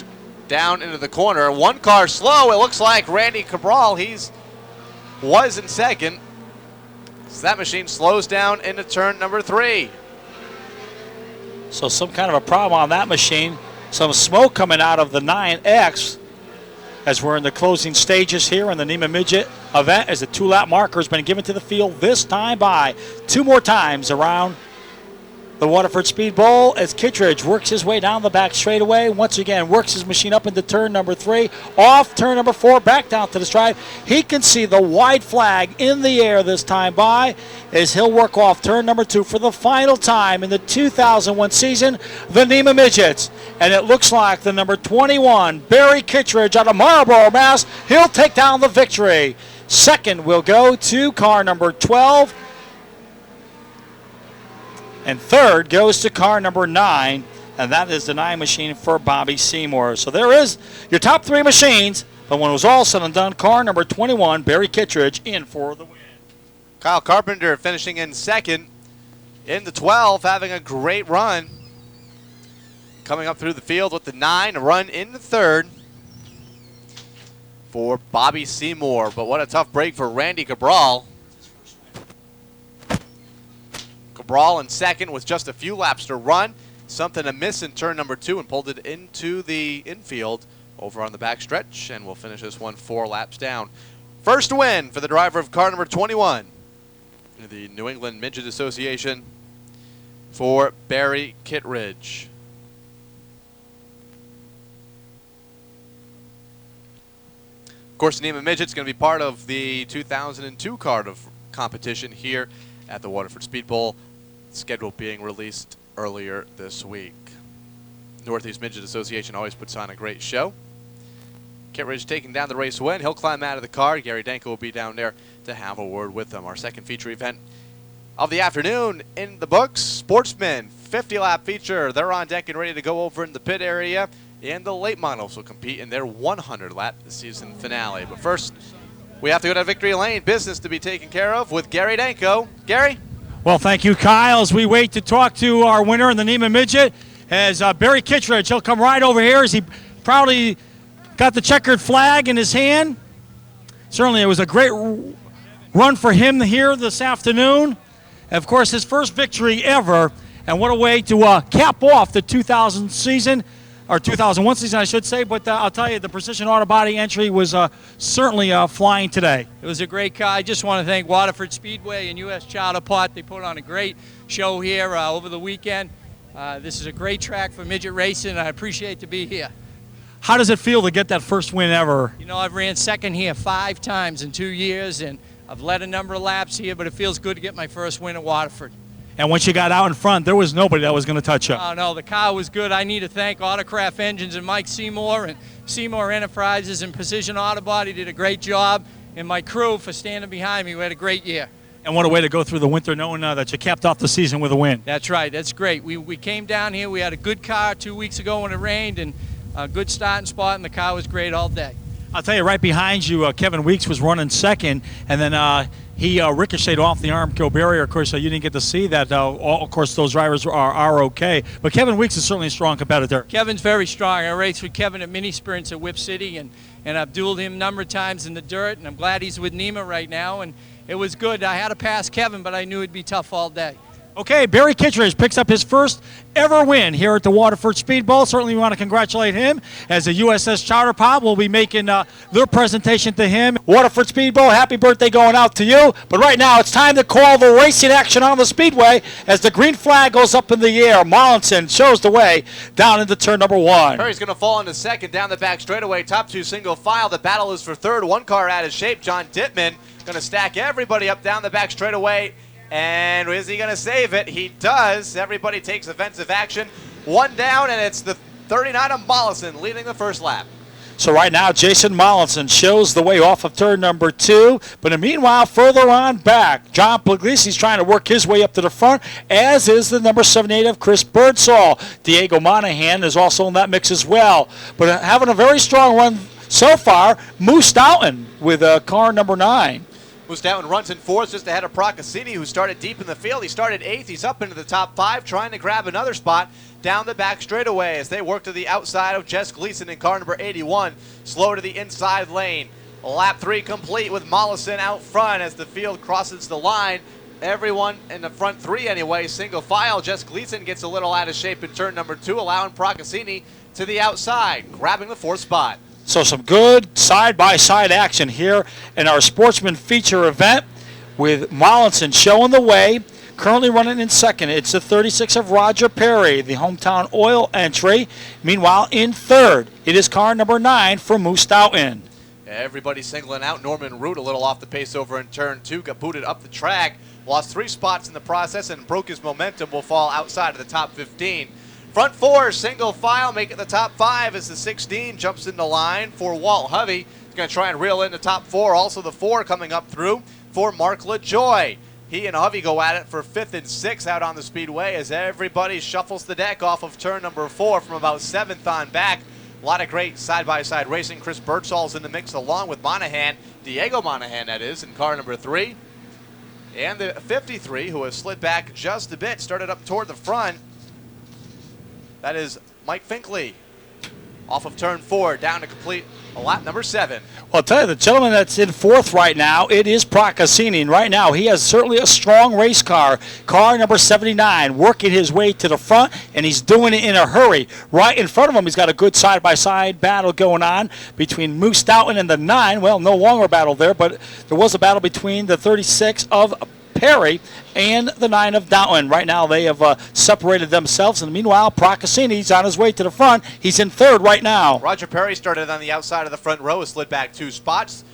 down into the corner. 1 car slow. It looks like Randy Cabral. Was in 2nd. So that machine slows down into turn number 3. So some kind of a problem on that machine. Some smoke coming out of the 9X as we're in the closing stages here in the NEMA Midget event, as the 2-lap marker has been given to the field, this time by 2 more times around the Waterford Speedbowl, as Kittredge works his way down the back straightaway. Once again, works his machine up into turn number 3, off turn number 4, back down to the stripe. He can see the white flag in the air this time by, as he'll work off turn number 2 for the final time in the 2001 season, the NEMA Midgets. And it looks like the number 21, Barry Kittredge out of Marlboro, Mass. He'll take down the victory. 2nd will go to car number 12. And 3rd goes to car number 9, and that is the 9 machine for Bobby Seymour. So there is your top 3 machines, but when it was all said and done, car number 21, Barry Kittredge, in for the win. Kyle Carpenter finishing in 2nd in the 12, having a great run. Coming up through the field with the 9, a run in the 3rd for Bobby Seymour. But what a tough break for Randy Cabral. Cabral in 2nd with just a few laps to run. Something amiss in turn number 2 and pulled it into the infield over on the back stretch, and we'll finish this one 4 laps down. First win for the driver of car number 21 in the New England Midget Association for Barry Kittredge. course, NEMA Midget's going to be part of the 2002 card of competition here at the Waterford Speedbowl, schedule being released earlier this week. Northeast Midget Association always puts on a great show. Kent Ridge taking down the race win. He'll climb out of the car. Gary Danko will be down there to have a word with them. Our second feature event of the afternoon in the books. Sportsman, 50-lap feature. They're on deck and ready to go over in the pit area. And the late models will compete in their 100-lap season finale. But first, we have to go to Victory Lane. Business to be taken care of with Gary Danko. Gary? Well, thank you, Kyle. As we wait to talk to our winner in the NEMA Midget, as Barry Kittredge, he'll come right over here as he proudly got the checkered flag in his hand. Certainly, it was a great run for him here this afternoon. Of course, his first victory ever, and what a way to cap off the 2000 season, or 2001 season, I should say. But I'll tell you, the Precision Auto Body entry was certainly flying today. It was a great car. I just want to thank Waterford Speedway and U.S. Charter Pot. They put on a great show here over the weekend. This is a great track for midget racing, and I appreciate to be here. How does it feel to get that first win ever? You know, I've ran second here 5 times in 2 years, and I've led a number of laps here, but it feels good to get my first win at Waterford. And once you got out in front, there was nobody that was going to touch you. Oh, no, the car was good. I need to thank Autocraft Engines and Mike Seymour and Seymour Enterprises and Precision Auto Body did a great job, and my crew for standing behind me. We had a great year. And what a way to go through the winter knowing that you capped off the season with a win. That's right. That's great. We came down here. We had a good car 2 weeks ago when it rained, and a good starting spot, and the car was great all day. I'll tell you, right behind you, Kevin Weeks was running second, and then he ricocheted off the Armco barrier. Of course, you didn't get to see that. Of course, those drivers are okay. But Kevin Weeks is certainly a strong competitor. Kevin's very strong. I raced with Kevin at mini sprints at Whip City, and I've dueled him a number of times in the dirt, and I'm glad he's with NEMA right now, and it was good. I had to pass Kevin, but I knew it'd be tough all day. Okay, Barry Kittredge picks up his first ever win here at the Waterford Speedbowl. Certainly we want to congratulate him as the USS Charter Pod will be making their presentation to him. Waterford Speedbowl, happy birthday going out to you. But right now it's time to call the racing action on the speedway as the green flag goes up in the air. Mollinson shows the way down into turn number 1. Perry's going to fall into second down the back straightaway. Top 2 single file. The battle is for third. One car out of shape. John Dittman going to stack everybody up down the back straightaway. And is he going to save it? He does. Everybody takes offensive action. One down, and it's the 39 of Mollison leading the first lap. So right now, Jason Mollinson shows the way off of turn number 2. But meanwhile, further on back, John Puglisi's trying to work his way up to the front, as is the number 78 of Chris Birdsall. Diego Monahan is also in that mix as well. But having a very strong run so far, Moose Stoughton with car number 9. Moose Stoughton runs in 4th just ahead of Procaccini, who started deep in the field. He started 8th. He's up into the top 5, trying to grab another spot down the back straightaway as they work to the outside of Jess Gleason in car number 81. Slow to the inside lane. Lap 3 complete with Mollison out front as the field crosses the line. Everyone in the front 3 anyway, single file. Jess Gleason gets a little out of shape in turn number 2, allowing Procaccini to the outside, grabbing the 4th spot. So some good side-by-side action here in our Sportsman feature event with Mollinson showing the way. Currently running in second, it's the 36 of Roger Perry, the hometown oil entry. Meanwhile, in third, it is car number 9 for Moose Stoughton. Everybody singling out. Norman Root a little off the pace over in turn 2, got booted up the track, lost 3 spots in the process and broke his momentum, will fall outside of the top 15. Front 4, single file, make it the top 5 as the 16 jumps in the line for Walt Hovey. He's going to try and reel in the top 4. Also the 4 coming up through for Mark LaJoy. He and Hovey go at it for 5th and 6th out on the speedway as everybody shuffles the deck off of turn number 4 from about 7th on back. A lot of great side-by-side racing. Chris Birdsall's in the mix along with Monahan. Diego Monahan, that is, in car number 3. And the 53, who has slid back just a bit, started up toward the front. That is Mike Finkley off of turn 4 down to complete lap number 7. Well, I'll tell you, the gentleman that's in 4th right now, it is Procaccini. And right now, he has certainly a strong race car number 79, working his way to the front, and he's doing it in a hurry. Right in front of him, he's got a good side-by-side battle going on between Moose Stoughton and the 9. Well, no longer a battle there, but there was a battle between the 36 of Perry and the 9 of Downton. Right now they have separated themselves, and meanwhile Procaccini's on his way to the front. He's in third right now. Roger Perry started on the outside of the front row, slid back 2 spots,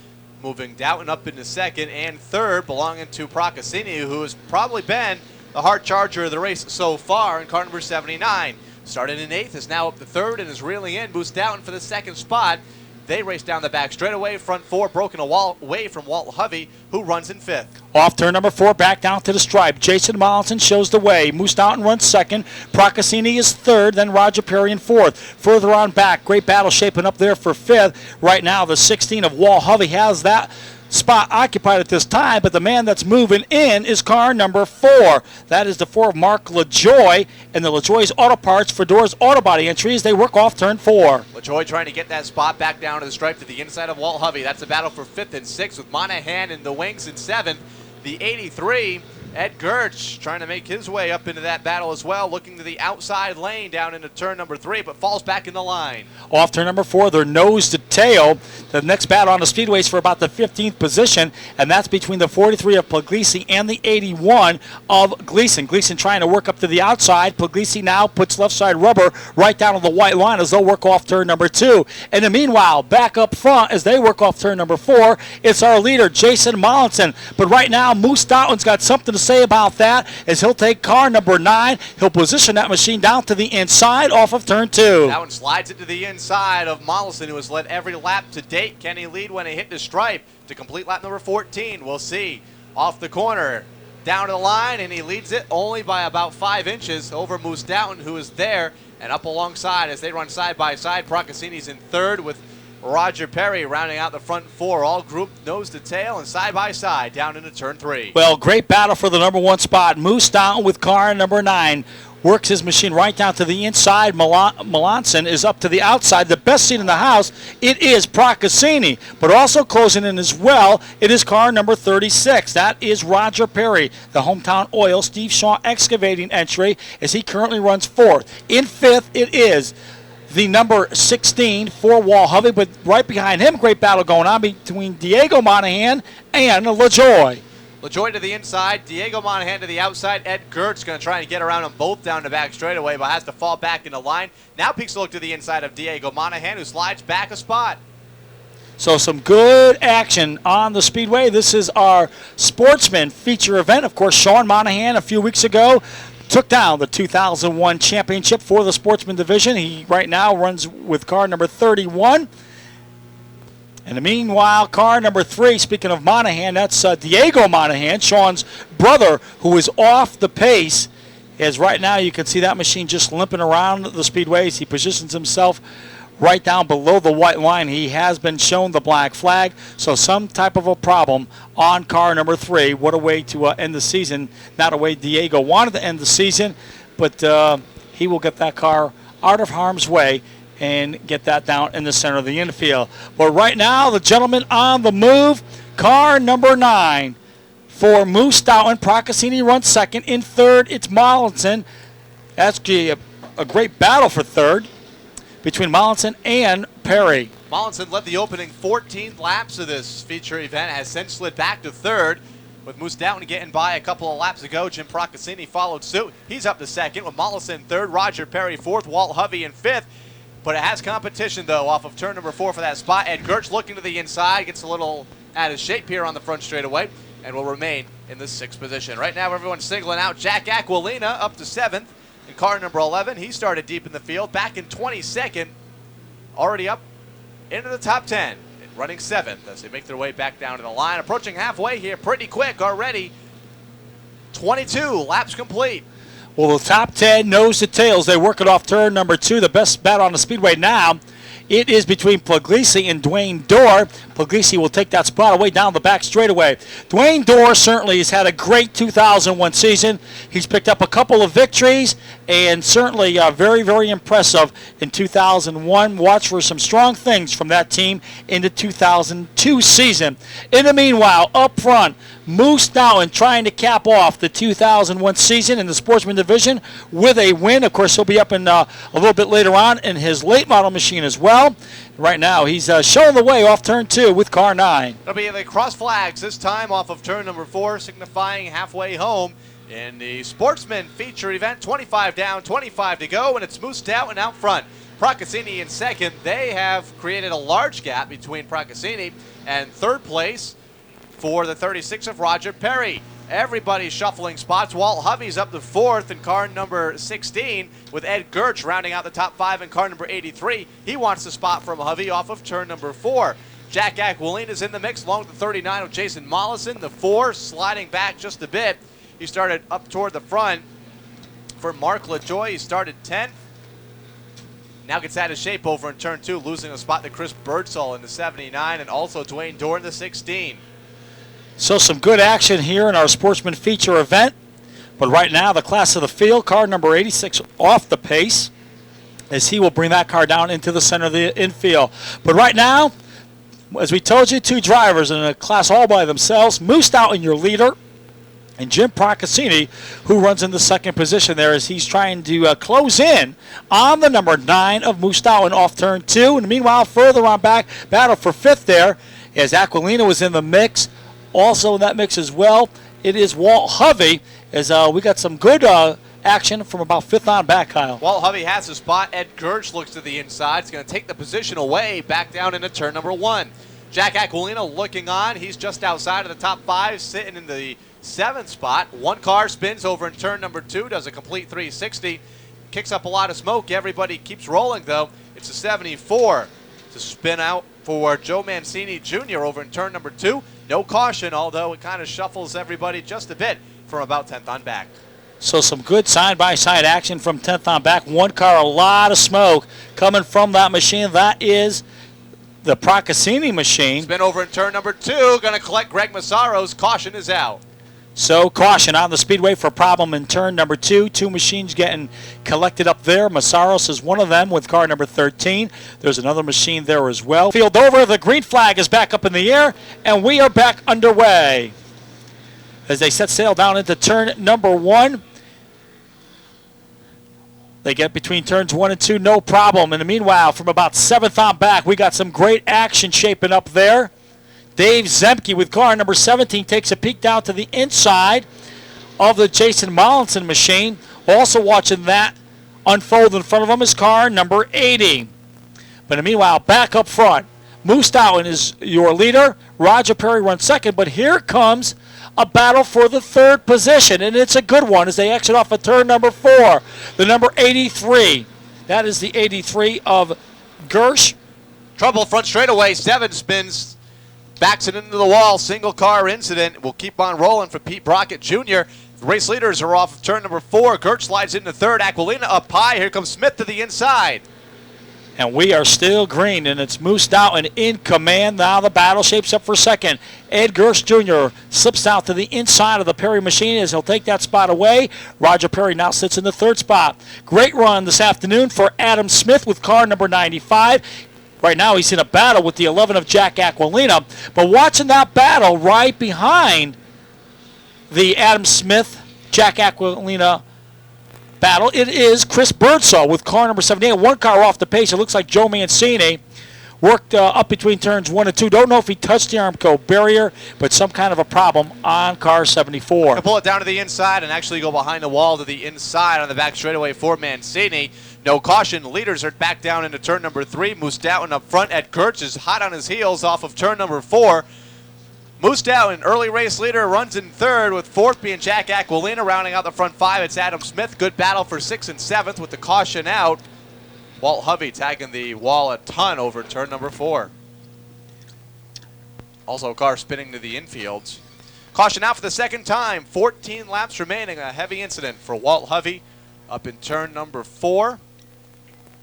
moving Downton up into second and third, belonging to Procaccini, who has probably been the heart charger of the race so far in car number 79. Started in 8th, is now up to 3rd, and is reeling in Moose Downton for the 2nd spot. They race down the back straightaway, front 4 broken away from Walt Hovey, who runs in 5th. Off turn number 4, back down to the stripe. Jason Mollinson shows the way. Moose Downton runs 2nd. Procaccini is 3rd, then Roger Perry in 4th. Further on back, great battle shaping up there for 5th. Right now, the 16 of Walt Hovey has that spot occupied at this time, but the man that's moving in is car number 4. That is the 4 of Mark LaJoy, and the LaJoy's Auto Parts for Doors Auto Body entries. They work off turn 4. LaJoy trying to get that spot back down to the stripe to the inside of Walt Hovey. That's a battle for 5th and 6th with Monahan in the wings in 7th. The 83, Ed Gertz, trying to make his way up into that battle as well, looking to the outside lane down into turn number 3, but falls back in the line. Off turn number 4, they're nose to tail. The next battle on the speedways for about the 15th position, and that's between the 43 of Puglisi and the 81 of Gleason. Gleason trying to work up to the outside. Puglisi now puts left side rubber right down on the white line as they'll work off turn number 2. And then meanwhile, back up front as they work off turn number 4, it's our leader, Jason Mollinson. But right now, Moose Downton's got something to say about that as he'll take car number 9. He'll position that machine down to the inside off of turn 2. That one slides it to the inside of Mollison, who has led every lap to date. Can he lead when he hit the stripe to complete lap number 14? We'll see. Off the corner, down to the line, and he leads it only by about 5 inches over Moose Downton, who is there, and up alongside as they run side by side. Procaccini's in 3rd with Roger Perry rounding out the front 4, all grouped nose to tail and side by side down into turn 3. Well, great battle for the number 1 spot. Moose Downton with car number 9 works his machine right down to the inside. Melanson is up to the outside. The best seat in the house, it is Procaccini, but also closing in as well, it is car number 36. That is Roger Perry, the Hometown Oil Steve Shaw Excavating entry, as he currently runs 4th. In 5th, it is the number 16 for Walt Hovey, but right behind him, great battle going on between Diego Monahan and LaJoy. LaJoy to the inside, Diego Monahan to the outside. Ed Gertz going to try and get around them both down the back straightaway, but has to fall back in the line. Now peeks a look to the inside of Diego Monahan, who slides back a spot. So some good action on the speedway. This is our Sportsman feature event. Of course, Sean Monahan a few weeks ago took down the 2001 championship for the Sportsman division. He right now runs with car number 31. And meanwhile, car number 3, speaking of Monahan, that's Diego Monahan, Sean's brother, who is off the pace. As right now you can see that machine just limping around the speedways. He positions himself right down below the white line. He has been shown the black flag, so some type of a problem on car number 3. What a way to end the season. Not a way Diego wanted to end the season, but he will get that car out of harm's way and get that down in the center of the infield. But right now, the gentleman on the move, car number 9 for Moose Downton. Procaccini runs 2nd. In 3rd, it's Mollinson. That's a great battle for 3rd between Mollinson and Perry. Mollinson led the opening 14 laps of this feature event, has since slid back to 3rd, with Moose Downton getting by a couple of laps ago. Jim Procaccini followed suit. He's up to 2nd, with Mollinson 3rd, Roger Perry 4th, Walt Hovey in 5th. But it has competition, though, off of turn number 4 for that spot. Ed Gertz looking to the inside, gets a little out of shape here on the front straightaway, and will remain in the 6th position. Right now, everyone's singling out Jack Aquilina up to 7th in car number 11. He started deep in the field, back in 22nd, already up into the top 10, running 7th as they make their way back down to the line. Approaching halfway here pretty quick already. 22 laps complete. Well, the top 10 nose to tails. They work it off turn number 2. The best battle on the speedway now. It is between Puglisi and Dwayne Dorr. Puglisi will take that spot away down the back straightaway. Dwayne Dorr certainly has had a great 2001 season. He's picked up a couple of victories and certainly very, very impressive in 2001. Watch for some strong things from that team in the 2002 season. In the meanwhile, up front, Moose Downton trying to cap off the 2001 season in the Sportsman division with a win. Of course, he'll be up in a little bit later on in his late model machine as well. Right now, he's showing the way off turn 2 with car 9. It'll be the cross flags this time off of turn number 4, signifying halfway home in the Sportsman feature event. 25 down, 25 to go, and it's Moose Doughton out front. Procaccini in second. They have created a large gap between Procaccini and third place for the 36 of Roger Perry. Everybody's shuffling spots. Walt Hovey's up to fourth in car number 16 with Ed Gertz rounding out the top 5 in car number 83. He wants the spot from Hovey off of turn number 4. Jack Aquilina is in the mix along with the 39 of Jason Mollison. The 4 sliding back just a bit. He started up toward the front for Mark LaJoy. He started 10th. Now gets out of shape over in turn 2, losing a spot to Chris Birdsall in the 79 and also Dwayne Dorr in the 16. So some good action here in our Sportsman feature event. But right now, the class of the field, car number 86 off the pace, as he will bring that car down into the center of the infield. But right now, as we told you, 2 drivers in a class all by themselves. Moose Doughton, your leader, and Jim Procaccini, who runs in the second position there as he's trying to close in on the number 9 of Moose Doughton off turn 2. And meanwhile, further on back, battle for 5th there, as Aquilina was in the mix. Also in that mix as well, it is Walt Hovey, as we got some good action from about 5th on back, Kyle. Walt Hovey has the spot. Ed Gertz looks to the inside. He's going to take the position away back down into turn number 1. Jack Aquilina looking on. He's just outside of the top 5, sitting in the 7th spot. One car spins over in turn number 2, does a complete 360, kicks up a lot of smoke. Everybody keeps rolling, though. It's a 74 to spin out for Joe Mancini Jr. over in turn number 2. No caution, although it kind of shuffles everybody just a bit from about 10th on back. So some good side-by-side action from 10th on back. One car, a lot of smoke coming from that machine. That is the Procaccini machine. Spin over in turn number 2. Going to collect Greg Massaro's. Caution is out. So caution on the speedway for a problem in turn number 2. 2 machines getting collected up there. Massaros is one of them with car number 13. There's another machine there as well. Field over. The green flag is back up in the air, and we are back underway as they set sail down into turn number 1. They get between turns 1 and 2, no problem. In the meanwhile, from about 7th on back, we got some great action shaping up there. Dave Zemke with car number 17 takes a peek down to the inside of the Jason Mollison machine. Also watching that unfold in front of him is car number 80. But meanwhile, back up front, Moose Doughton is your leader. Roger Perry runs second, but here comes a battle for the 3rd position, and it's a good one as they exit off of turn number 4. The number 83, that is the 83 of Gersh. Trouble front straightaway. 7 spins. Backs it into the wall. Single car incident. Will keep on rolling for Pete Brockett Jr. The race leaders are off of turn number 4. Gertz slides into 3rd. Aquilina up high. Here comes Smith to the inside. And we are still green, and it's Moose Doughton in command. Now the battle shapes up for 2nd. Ed Gersh Jr. slips out to the inside of the Perry machine as he'll take that spot away. Roger Perry now sits in the 3rd spot. Great run this afternoon for Adam Smith with car number 95. Right now he's in a battle with the 11 of Jack Aquilina. But watching that battle right behind the Adam Smith, Jack Aquilina battle, it is Chris Birdsall with car number 78. One car off the pace. It looks like Joe Mancini worked up between turns 1 and 2. Don't know if he touched the Armco barrier, but some kind of a problem on car 74. Gonna pull it down to the inside and actually go behind the wall to the inside on the back straightaway for Mancini. No caution. Leaders are back down into turn number 3. Moose Doughton up front. Ed Gertz is hot on his heels off of turn number 4. Moose Doughton, early race leader, runs in 3rd, with 4th being Jack Aquilina. Rounding out the front 5, it's Adam Smith. Good battle for 6th and 7th with the caution out. Walt Hovey tagging the wall a ton over turn number 4. Also, car spinning to the infields. Caution out for the 2nd time. 14 laps remaining. A heavy incident for Walt Hovey up in turn number 4.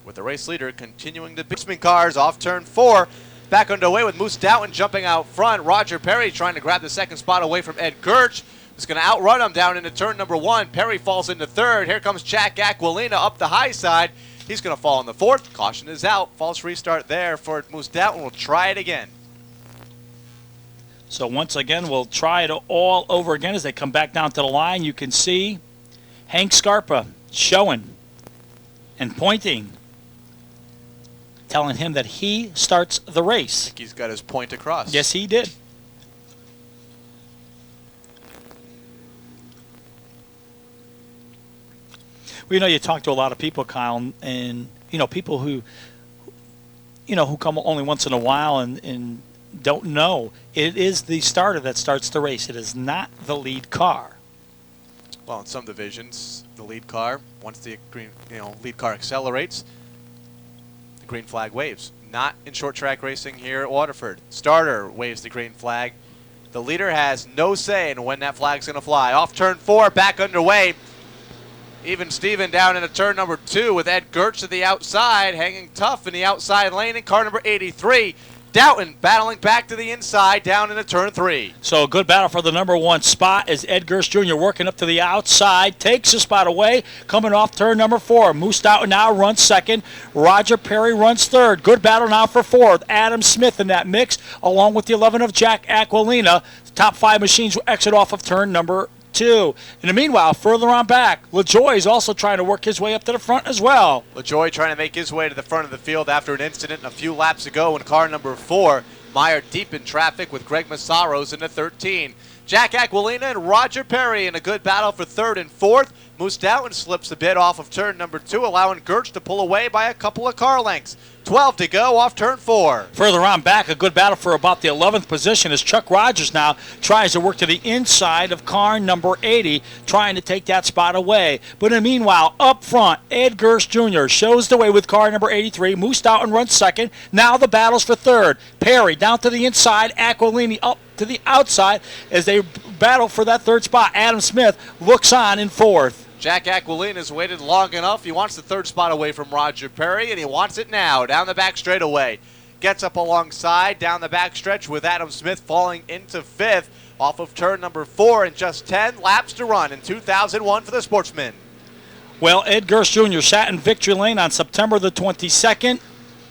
With the race leader continuing to Sportsman cars off turn 4. Back underway with Moose Doughton jumping out front. Roger Perry trying to grab the 2nd spot away from Ed Gertz. He's going to outrun him down into turn number 1. Perry falls into 3rd. Here comes Jack Aquilina up the high side. He's going to fall in the 4th. Caution is out. False restart there for Moose Doughton. We'll try it again. So once again, we'll try it all over again as they come back down to the line. You can see Hank Scarpa showing and pointing telling him that he starts the race. I think he's got his point across. Yes, he did. Well, you talk to a lot of people, Kyle, and people who come only once in a while and don't know. It is the starter that starts the race. It is not the lead car. Well, in some divisions, the lead car, once the lead car accelerates, the green flag waves. Not in short track racing here at Waterford. Starter waves the green flag. The leader has no say in when that flag's going to fly. Off turn 4, back underway. Even Steven down into turn number 2 with Ed Gertz to the outside, hanging tough in the outside lane in car number 83. Doughton battling back to the inside down into turn 3. So a good battle for the number 1 spot as Ed Gertz Jr. working up to the outside, takes the spot away, coming off turn number 4. Moose Doughton now runs second. Roger Perry runs third. Good battle now for fourth. Adam Smith in that mix, along with the 11 of Jack Aquilina. Top 5 machines will exit off of turn number 2. In the meanwhile, further on back, LaJoy is also trying to work his way up to the front as well. LaJoy trying to make his way to the front of the field after an incident a few laps ago in car number 4. Meyer deep in traffic with Greg Massaros in the 13. Jack Aquilina and Roger Perry in a good battle for third and fourth. Moose Doughton slips a bit off of turn number 2, allowing Gertz to pull away by a couple of car lengths. 12 to go off turn 4. Further on back, a good battle for about the 11th position as Chuck Rogers now tries to work to the inside of car number 80, trying to take that spot away. But in the meanwhile, up front, Ed Gertz Jr. shows the way with car number 83. Moose Doughton runs second. Now the battle's for third. Perry down to the inside, Aquilini up to the outside as they battle for that third spot. Adam Smith looks on in fourth. Jack Aquilina has waited long enough. He wants the third spot away from Roger Perry, and he wants it now. Down the back straightaway. Gets up alongside, down the back stretch with Adam Smith falling into fifth off of turn number 4 and just 10 laps to run in 2001 for the Sportsman. Well, Ed Gertz Jr. sat in victory lane on September the 22nd.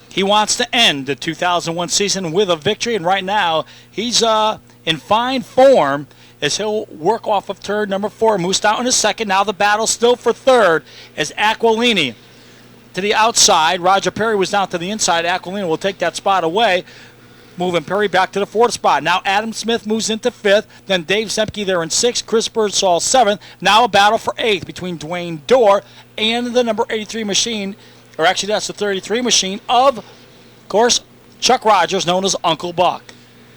He wants to end the 2001 season with a victory, and right now he's in fine form as he'll work off of turn number 4. Moose Doughton is second. Now the battle still for third as Aquilini to the outside. Roger Perry was down to the inside. Aquilini will take that spot away, moving Perry back to the 4th spot. Now Adam Smith moves into 5th. Then Dave Zemke there in 6th. Chris Birdsall 7th. Now a battle for 8th between Dwayne Dorr and the number 83 machine, or actually that's the 33 machine of course, Chuck Rogers, known as Uncle Buck.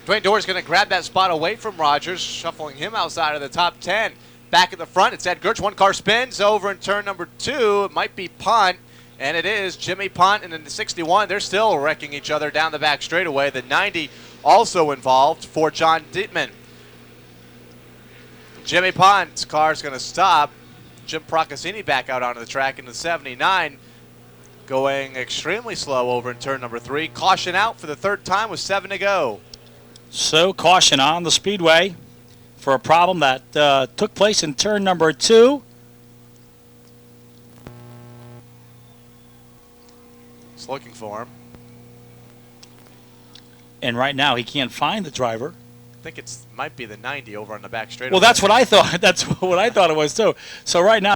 Dwayne Dorr's going to grab that spot away from Rogers, shuffling him outside of the top 10. Back at the front, it's Ed Gertz. One car spins over in turn number 2. It might be Punt, and it is Jimmy Punt and the 61. They're still wrecking each other down the back straightaway. The 90 also involved for John Dietman. Jimmy Punt's car's going to stop. Jim Procaccini back out onto the track in the 79. Going extremely slow over in turn number 3. Caution out for the 3rd time with 7 to go. So caution on the speedway for a problem that took place in turn number 2. He's looking for him. And right now he can't find the driver. I think it might be the 90 over on the back straightaway. Well, that's what I thought. That's what I thought it was too. So right now,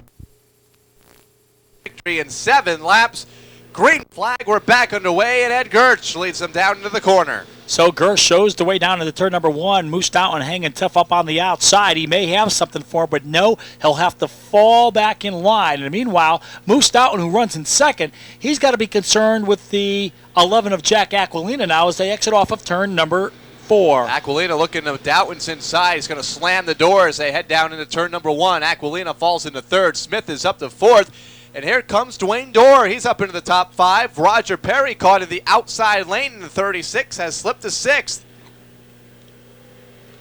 victory in 7 laps. Green flag, we're back underway, and Ed Gertz leads them down into the corner. So Gertz shows the way down into turn number 1. Moose Doughton hanging tough up on the outside. He may have something for him, but no, he'll have to fall back in line. And meanwhile, Moose Doughton, who runs in second, he's got to be concerned with the 11 of Jack Aquilina now as they exit off of turn number 4. Aquilina looking to Doughton's inside. He's going to slam the door as they head down into turn number 1. Aquilina falls into 3rd. Smith is up to 4th. And here comes Dwayne Dorr. He's up into the top 5. Roger Perry caught in the outside lane in the 36, has slipped to 6th.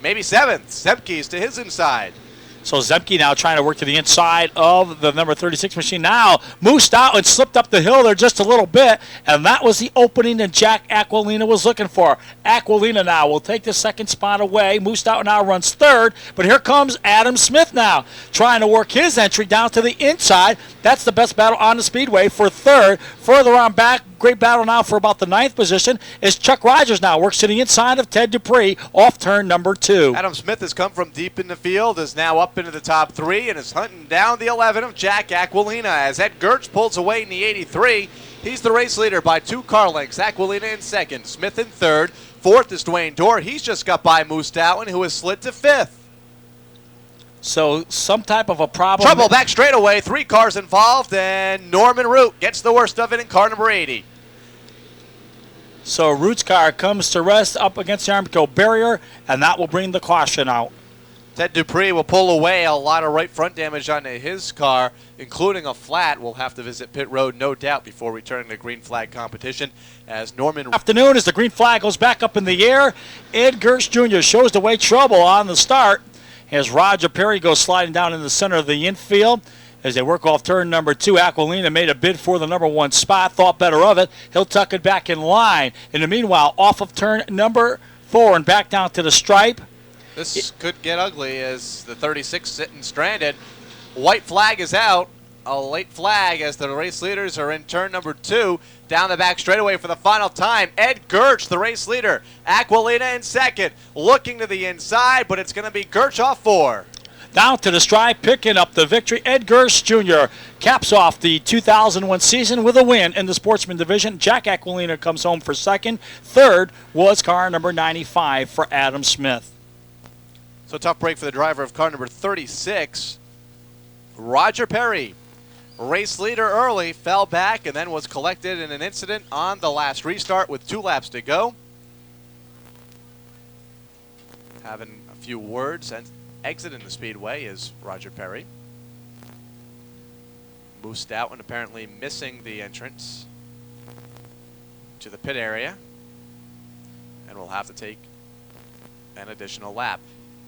Maybe 7th. Zemke's to his inside. So Zemke now trying to work to the inside of the number 36 machine. Now Moose Doughton slipped up the hill there just a little bit, and that was the opening that Jack Aquilina was looking for. Aquilina now will take the 2nd spot away. Moose Doughton now runs 3rd, but here comes Adam Smith now trying to work his entry down to the inside. That's the best battle on the speedway for 3rd. Further on back, great battle now for about the 9th position is Chuck Rogers now works to the inside of Ted Dupree off turn number 2. Adam Smith has come from deep in the field, is now up into the top 3, and is hunting down the 11 of Jack Aquilina as Ed Gertz pulls away in the 83. He's the race leader by 2 car lengths. Aquilina in second, Smith in third. Fourth is Dwayne Dorr. He's just got by Moose Dowden, who has slid to fifth. So some type of a problem. Trouble back straightaway. 3 cars involved, and Norman Root gets the worst of it in car number 80. So Root's car comes to rest up against the Armco barrier, and that will bring the caution out. Ted Dupree will pull away. A lot of right front damage onto his car, including a flat. We'll have to visit pit road, no doubt, before returning to green flag competition. As Norman... Afternoon, as the green flag goes back up in the air, Ed Gersh Jr. shows the way trouble on the start. As Roger Perry goes sliding down in the center of the infield. As they work off turn number 2, Aquilina made a bid for the number 1 spot, thought better of it. He'll tuck it back in line. In the meanwhile, off of turn number 4 and back down to the stripe. This could get ugly as the 36 sitting stranded. White flag is out. A late flag as the race leaders are in turn number 2. Down the back straightaway for the final time. Ed Gersh, the race leader. Aquilina in second. Looking to the inside, but it's going to be Gersh off 4. Down to the stripe, picking up the victory. Ed Gersh Jr. caps off the 2001 season with a win in the Sportsman division. Jack Aquilina comes home for second. Third was car number 95 for Adam Smith. So tough break for the driver of car number 36. Roger Perry, race leader early, fell back and then was collected in an incident on the last restart with 2 laps to go. Having a few words and exiting the speedway is Roger Perry. Moose Dowden apparently missing the entrance to the pit area, and will have to take an additional lap.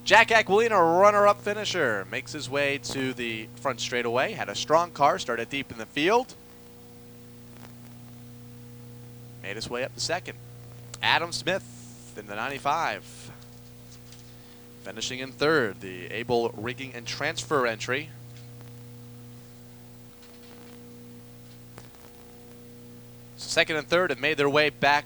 Jack Aquilina, runner-up finisher, makes his way to the front straightaway. Had a strong car, started deep in the field. Made his way up to second. Adam Smith in the 95. Finishing in third, the Able Rigging and Transfer entry. Second and third have made their way back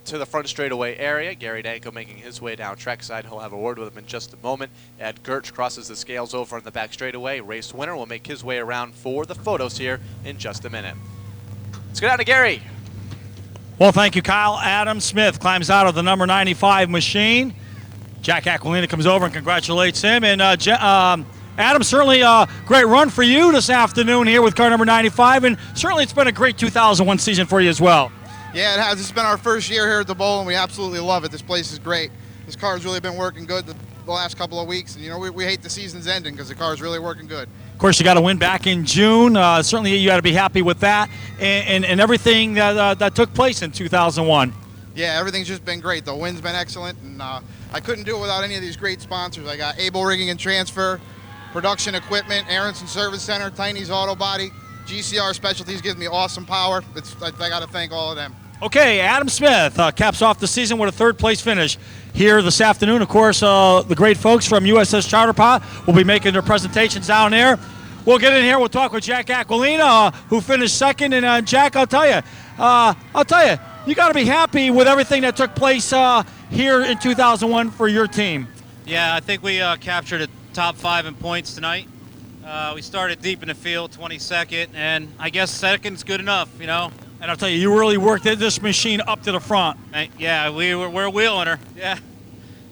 to the front straightaway area. Gary Danko making his way down trackside. He'll have a word with him in just a moment. Ed Gersh crosses the scales over on the back straightaway. Race winner will make his way around for the photos here in just a minute. Let's go down to Gary. Well, thank you, Kyle. Adam Smith climbs out of the number 95 machine. Jack Aquilina comes over and congratulates him. And Adam, certainly a great run for you this afternoon here with car number 95. And certainly it's been a great 2001 season for you as well. Yeah, it has. This has been our first year here at the bowl, and we absolutely love it. This place is great. This car's really been working good the last couple of weeks. And, you know, we hate the season's ending because the car's really working good. Of course, you got a win back in June. Certainly you got to be happy with that and everything that took place in 2001. Yeah, everything's just been great. The win's been excellent, and I couldn't do it without any of these great sponsors. I got Able Rigging and Transfer, Production Equipment, Aronson Service Center, Tiny's Auto Body, GCR Specialties gives me awesome power. I got to thank all of them. Okay, Adam Smith caps off the season with a third-place finish here this afternoon. Of course, the great folks from USS Charter Pot will be making their presentations down there. We'll get in here. We'll talk with Jack Aquilina, who finished second. And, Jack, I'll tell you, you got to be happy with everything that took place here in 2001 for your team. Yeah, I think we captured a top 5 in points tonight. We started deep in the field, 22nd, and I guess second's good enough, you know. And I'll tell you, you really worked this machine up to the front. Yeah, we're wheeling her. Yeah,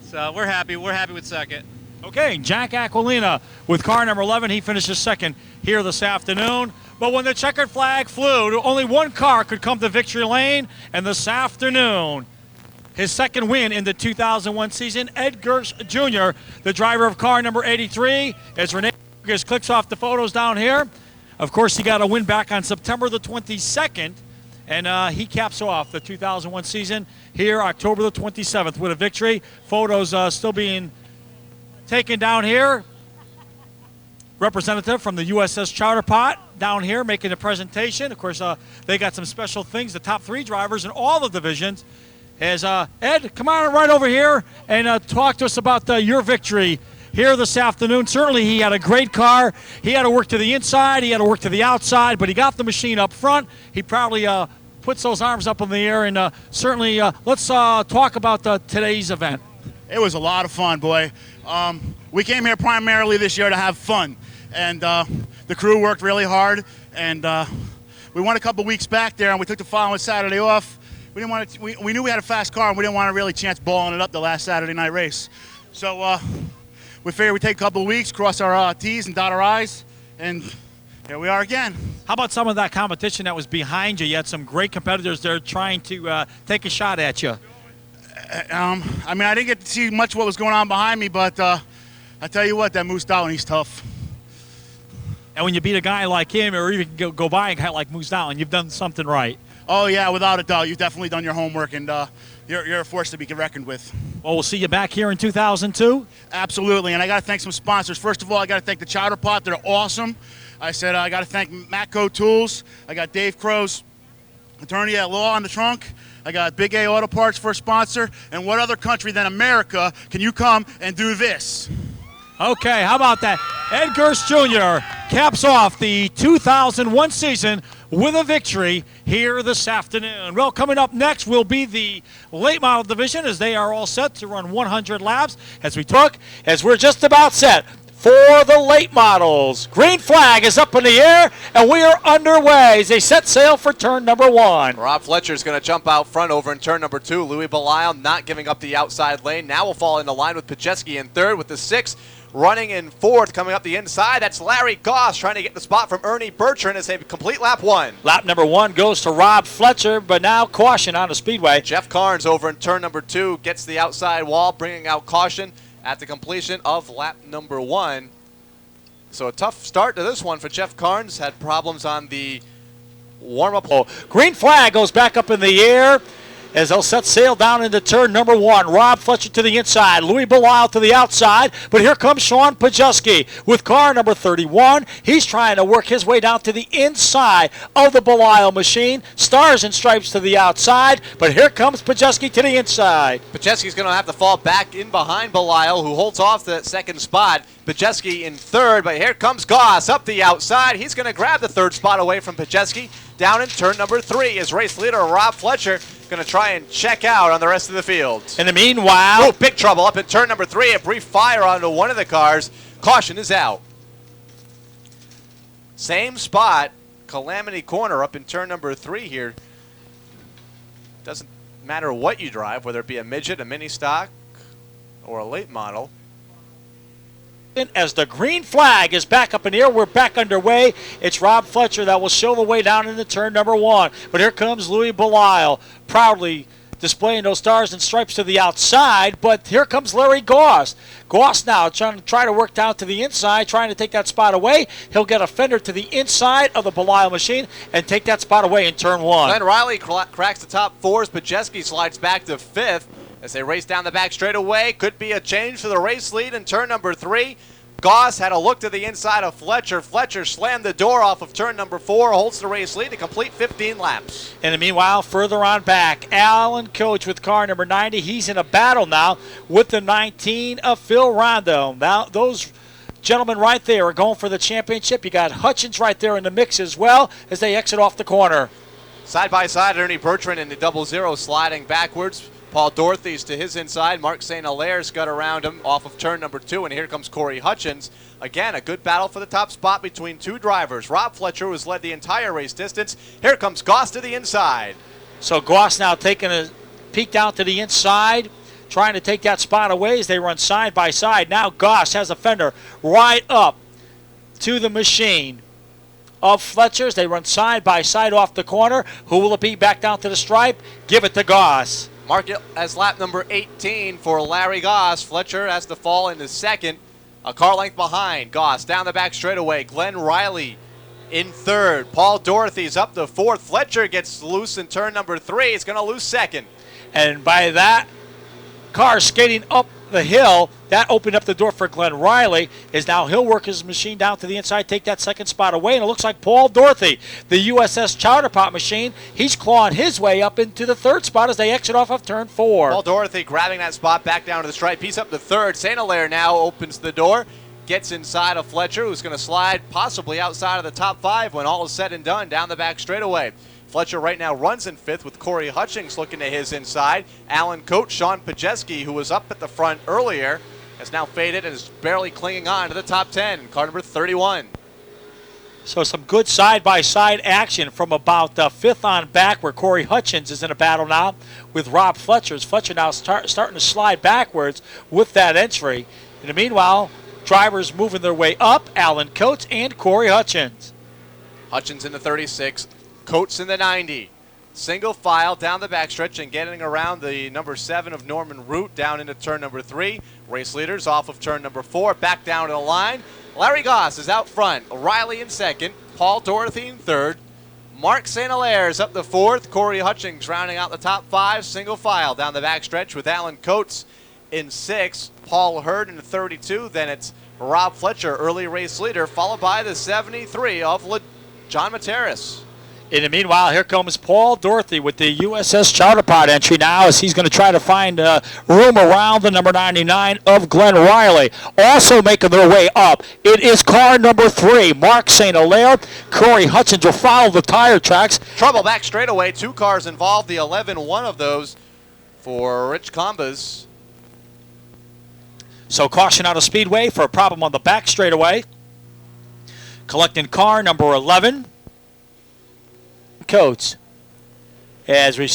so we're happy. We're happy with second. Okay, Jack Aquilina with car number 11. He finishes second here this afternoon. But when the checkered flag flew, only one car could come to victory lane. And this afternoon, his second win in the 2001 season, Ed Gersh Jr., the driver of car number 83, as Renee clicks off the photos down here. Of course, he got a win back on September the 22nd. And he caps off the 2001 season here October the 27th with a victory. Photos still being taken down here. Representative from the USS Charter Pot down here making a presentation. Of course, they got some special things. The top 3 drivers in all the divisions. As Ed, come on right over here and talk to us about your victory here this afternoon. Certainly he had a great car. He had to work to the inside. He had to work to the outside, but he got the machine up front. He probably puts those arms up in the air, and certainly let's talk about today's event. It was a lot of fun, boy. We came here primarily this year to have fun, and the crew worked really hard, and we won a couple weeks back there, and we took the following Saturday off. We didn't want to. We knew we had a fast car, and we didn't want to really chance balling it up the last Saturday night race. So we figured we'd take a couple of weeks, cross our T's and dot our I's, and here we are again. How about some of that competition that was behind you? You had some great competitors there trying to take a shot at you. I mean, I didn't get to see much of what was going on behind me, but I tell you what, that Moose Dowling, he's tough. And when you beat a guy like him, or even go by a guy like Moose Dowling, you've done something right. Oh, yeah, without a doubt. You've definitely done your homework, and you're a force to be reckoned with. Well, we'll see you back here in 2002. Absolutely, and I got to thank some sponsors. First of all, I got to thank the Chowder Pot. They're awesome. I said I got to thank Matco Tools. I got Dave Crow's attorney at law on the trunk. I got Big A Auto Parts for a sponsor. And what other country than America can you come and do this? Okay, how about that? Ed Gerst Jr. caps off the 2001 season with a victory here this afternoon. Well, coming up next will be the late model division, as they are all set to run 100 laps as we're just about set for the late models. Green flag is up in the air, and we are underway as they set sail for turn number 1. Rob Fletcher's going to jump out front over in turn number 2. Louis Belisle not giving up the outside lane. Now will fall into line with Pajeski in third, with the 6 running in fourth. Coming up the inside, that's Larry Goss trying to get the spot from Ernie Bertrand as they complete lap 1. Lap number 1 goes to Rob Fletcher, but now caution on the speedway. Jeff Carnes over in turn number 2 gets the outside wall, bringing out caution at the completion of lap number 1. So a tough start to this one for Jeff Carnes. Had problems on the warm-up. Green flag goes back up in the air as they'll set sail down into turn number 1. Rob Fletcher to the inside, Louis Belisle to the outside, but here comes Sean Pajeski with car number 31. He's trying to work his way down to the inside of the Belisle machine. Stars and Stripes to the outside, but here comes Pajeski to the inside. Pajeski's going to have to fall back in behind Belisle, who holds off the second spot. Pajeski in third, but here comes Goss up the outside. He's going to grab the third spot away from Pajeski down in turn number 3 as race leader Rob Fletcher going to try and check out on the rest of the field. In the meanwhile, big trouble up in turn number 3. A brief fire onto one of the cars. Caution is out. Same spot, Calamity Corner up in turn number 3 here. Doesn't matter what you drive, whether it be a midget, a mini stock, or a late model. As the green flag is back up in the air, we're back underway. It's Rob Fletcher that will show the way down into turn number 1. But here comes Louis Belisle, proudly displaying those stars and stripes to the outside. But here comes Larry Goss. Goss now trying to work down to the inside, trying to take that spot away. He'll get a fender to the inside of the Belisle machine and take that spot away in turn 1. Glenn Riley cracks the top 4s. Pajeski slides back to 5th. As they race down the back straightaway, could be a change for the race lead in turn number 3. Goss had a look to the inside of Fletcher. Fletcher slammed the door off of turn number 4, holds the race lead to complete 15 laps. And meanwhile, further on back, Alan Coach with car number 90. He's in a battle now with the 19 of Phil Rondo. Now, those gentlemen right there are going for the championship. You got Hutchins right there in the mix as well as they exit off the corner. Side by side, Ernie Bertrand in the 00 sliding backwards. Paul Dorothy's to his inside. Mark St. Hilaire's got around him off of turn number 2, and here comes Corey Hutchins. Again, a good battle for the top spot between 2 drivers. Rob Fletcher, who's led the entire race distance. Here comes Goss to the inside. So Goss now taking a peek down to the inside, trying to take that spot away as they run side by side. Now Goss has a fender right up to the machine of Fletcher's. They run side by side off the corner. Who will it be back down to the stripe? Give it to Goss. Mark it as lap number 18 for Larry Goss. Fletcher has to fall into second, a car length behind. Goss down the back straightaway. Glenn Riley in third. Paul Dorothy's up to 4th. Fletcher gets loose in turn number 3. He's going to lose second. And by that, car skating up the hill, that opened up the door for Glenn Riley, as now he'll work his machine down to the inside, take that second spot away, and it looks like Paul Dorothy, the USS Chowder Pot machine, he's clawing his way up into the 3rd spot as they exit off of turn 4. Paul Dorothy grabbing that spot back down to the stripe. He's up to 3rd. St. Hilaire now opens the door, gets inside of Fletcher, who's going to slide possibly outside of the top 5 when all is said and done down the back straightaway. Fletcher right now runs in 5th with Corey Hutchins looking to his inside. Alan Coates, Sean Pajeski, who was up at the front earlier, has now faded and is barely clinging on to the top 10. Car number 31. So some good side-by-side action from about fifth on back, where Corey Hutchins is in a battle now with Rob Fletcher. Fletcher now starting to slide backwards with that entry. In the meanwhile, drivers moving their way up, Alan Coates and Corey Hutchins. Hutchins in the 36, Coates in the 90. Single file down the backstretch and getting around the number 7 of Norman Root down into turn number 3. Race leaders off of turn number 4, back down to the line. Larry Goss is out front, Riley in second, Paul Dorothy in third, Mark St. Hilaire is up the 4th, Corey Hutchins rounding out the top 5, single file down the backstretch with Alan Coates in 6th, Paul Hurd in the 32, then it's Rob Fletcher, early race leader, followed by the 73 of John Materis. In the meanwhile, here comes Paul Dorothy with the USS Chowder Pod entry now, as he's going to try to find room around the number 99 of Glenn Riley. Also making their way up, it is car number 3, Mark St. Hilaire. Corey Hutchins will follow the tire tracks. Trouble back straightaway, 2 cars involved, the 11-1 of those for Rich Combas. So caution out of Speedway for a problem on the back straightaway. Collecting car number 11. Coates as we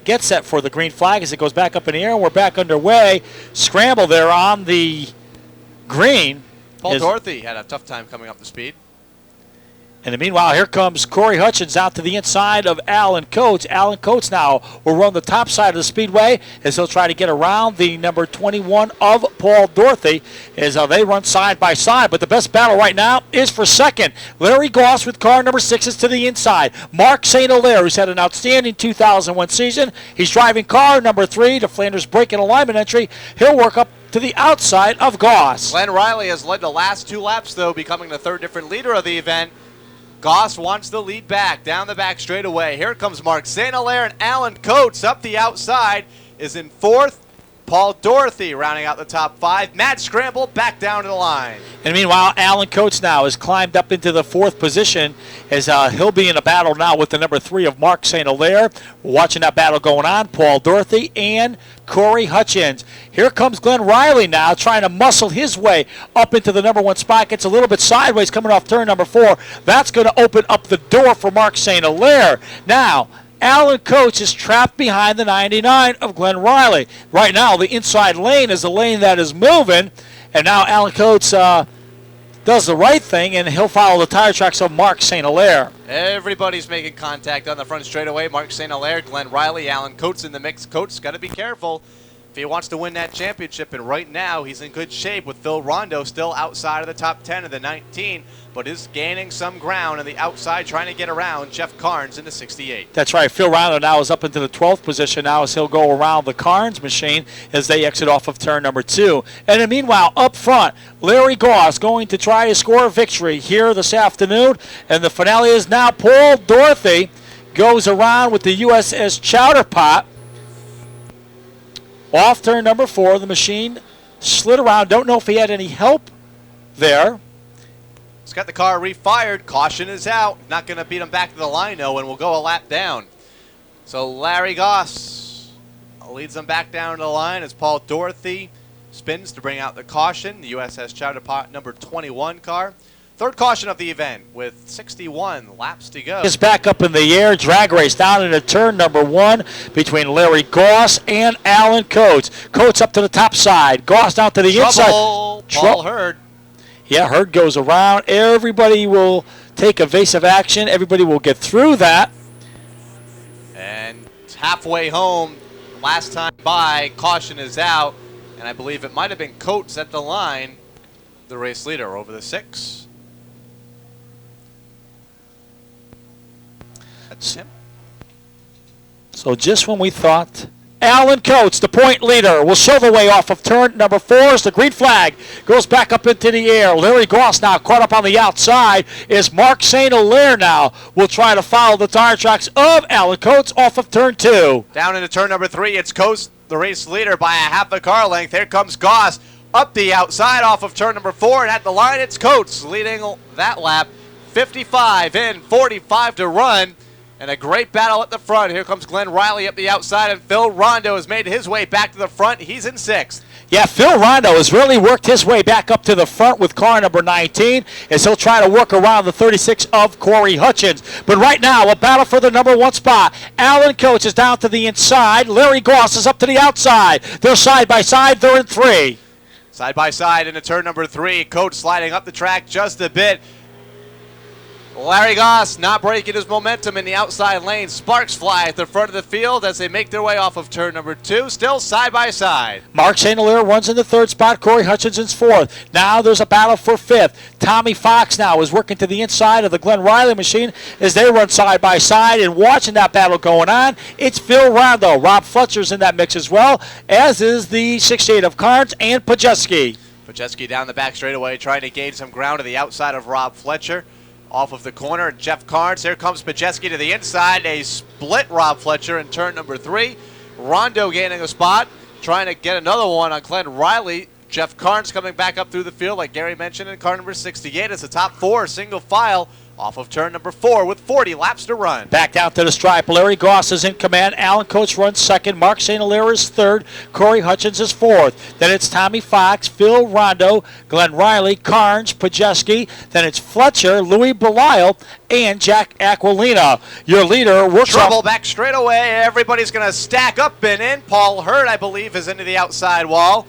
get set for the green flag as it goes back up in the air, and we're back underway. Scramble there on the green. Paul Dorothy had a tough time coming up the speed. And meanwhile, here comes Corey Hutchins out to the inside of Alan Coates. Alan Coates now will run the top side of the speedway as he'll try to get around the number 21 of Paul Dorothy as they run side by side. But the best battle right now is for second. Larry Goss with car number 6 is to the inside. Mark St. Hilaire, who's had an outstanding 2001 season. He's driving car number 3 to Flanders brake and alignment entry. He'll work up to the outside of Goss. Glenn Riley has led the last 2 laps, though, becoming the 3rd different leader of the event. Goss wants the lead back, down the back straightaway. Here comes Mark St. Hilaire, and Alan Coates up the outside is in 4th. Paul Dorothy rounding out the top 5. Mad scramble back down to the line. And meanwhile, Alan Coates now has climbed up into the 4th position as he'll be in a battle now with the number 3 of Mark St. Hilaire. Watching that battle going on, Paul Dorothy and Corey Hutchins. Here comes Glenn Riley now trying to muscle his way up into the number 1 spot. Gets a little bit sideways coming off turn number 4. That's going to open up the door for Mark St. Hilaire. Now, Alan Coates is trapped behind the 99 of Glenn Riley. Right now, the inside lane is the lane that is moving, and now Alan Coates does the right thing, and he'll follow the tire tracks of Mark St. Hilaire. Everybody's making contact on the front straightaway. Mark St. Hilaire, Glenn Riley, Alan Coates in the mix. Coates got to be careful if he wants to win that championship, and right now he's in good shape with Phil Rondo still outside of the top 10 of the 19, but is gaining some ground on the outside trying to get around Jeff Carnes in the 68. That's right. Phil Rondo now is up into the 12th position now as he'll go around the Carnes machine as they exit off of turn number 2. And then meanwhile, up front, Larry Goss going to try to score a victory here this afternoon. And the finale is now Paul Dorothy goes around with the USS Chowder Pot. Off turn number 4, the machine slid around. Don't know if he had any help there. He's got the car refired. Caution is out. Not going to beat him back to the line, though, and will go a lap down. So Larry Goss leads them back down to the line as Paul Dorothy spins to bring out the caution. The USS Chowder Pot number 21 car. 3rd caution of the event with 61 laps to go. Is back up in the air. Drag race down into turn number 1 between Larry Goss and Alan Coates. Coates up to the top side. Goss down to the inside. Paul Hurd. Yeah, Hurd goes around. Everybody will take evasive action. Everybody will get through that. And halfway home, last time by, caution is out. And I believe it might have been Coates at the line, the race leader over the 6. That's him. So just when we thought Alan Coates, the point leader, will show the way off of turn number 4 as the green flag goes back up into the air. Larry Goss now caught up on the outside as Mark St. Hilaire now will try to follow the tire tracks of Alan Coates off of turn 2. Down into turn number 3, it's Coates, the race leader, by a half a car length. Here comes Goss up the outside off of turn number 4, and at the line it's Coates leading that lap. 55 in, 45 to run. And a great battle at the front. Here comes Glenn Riley up the outside, and Phil Rondo has made his way back to the front. He's in 6th. Yeah, Phil Rondo has really worked his way back up to the front with car number 19 as he'll try to work around the 36 of Corey Hutchins. But right now, a battle for the number 1 spot. Alan Coates is down to the inside. Larry Goss is up to the outside. They're side by side. They're in 3. Side by side into turn number 3. Coates sliding up the track just a bit. Larry Goss not breaking his momentum in the outside lane. Sparks fly at the front of the field as they make their way off of turn number 2. Still side by side. Mark St. Hilaire runs in the 3rd spot. Corey Hutchins in 4th. Now there's a battle for 5th. Tommy Fox now is working to the inside of the Glenn Riley machine as they run side by side. And watching that battle going on, it's Phil Rondo. Rob Fletcher's in that mix as well, as is the 68 of Carnes and Pajeski. Pajeski down the back straightaway trying to gain some ground to the outside of Rob Fletcher. Off of the corner, Jeff Carnes. Here comes Pajeski to the inside. A split Rob Fletcher in turn number 3. Rondo gaining a spot, trying to get another one on Glenn Riley. Jeff Carnes coming back up through the field, like Gary mentioned, in car number 68 as the top 4 single file off of turn number 4 with 40 laps to run. Back down to the stripe. Larry Goss is in command. Alan Coates runs 2nd. Mark St. Hilaire is 3rd. Corey Hutchins is 4th. Then it's Tommy Fox, Phil Rondo, Glenn Riley, Carnes, Pajeski. Then it's Fletcher, Louis Belisle, and Jack Aquilina. Your leader works Trouble back straight away. Everybody's going to stack up and in. Paul Hurd, I believe, is into the outside wall.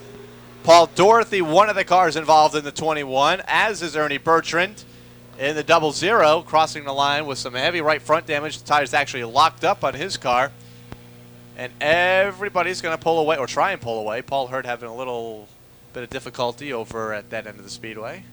Paul Dorothy, one of the cars involved in the 21, as is Ernie Bertrand. In the 00, crossing the line with some heavy right front damage. The tire's actually locked up on his car. And everybody's going to pull away, or try and pull away. Paul Hurd having a little bit of difficulty over at that end of the speedway.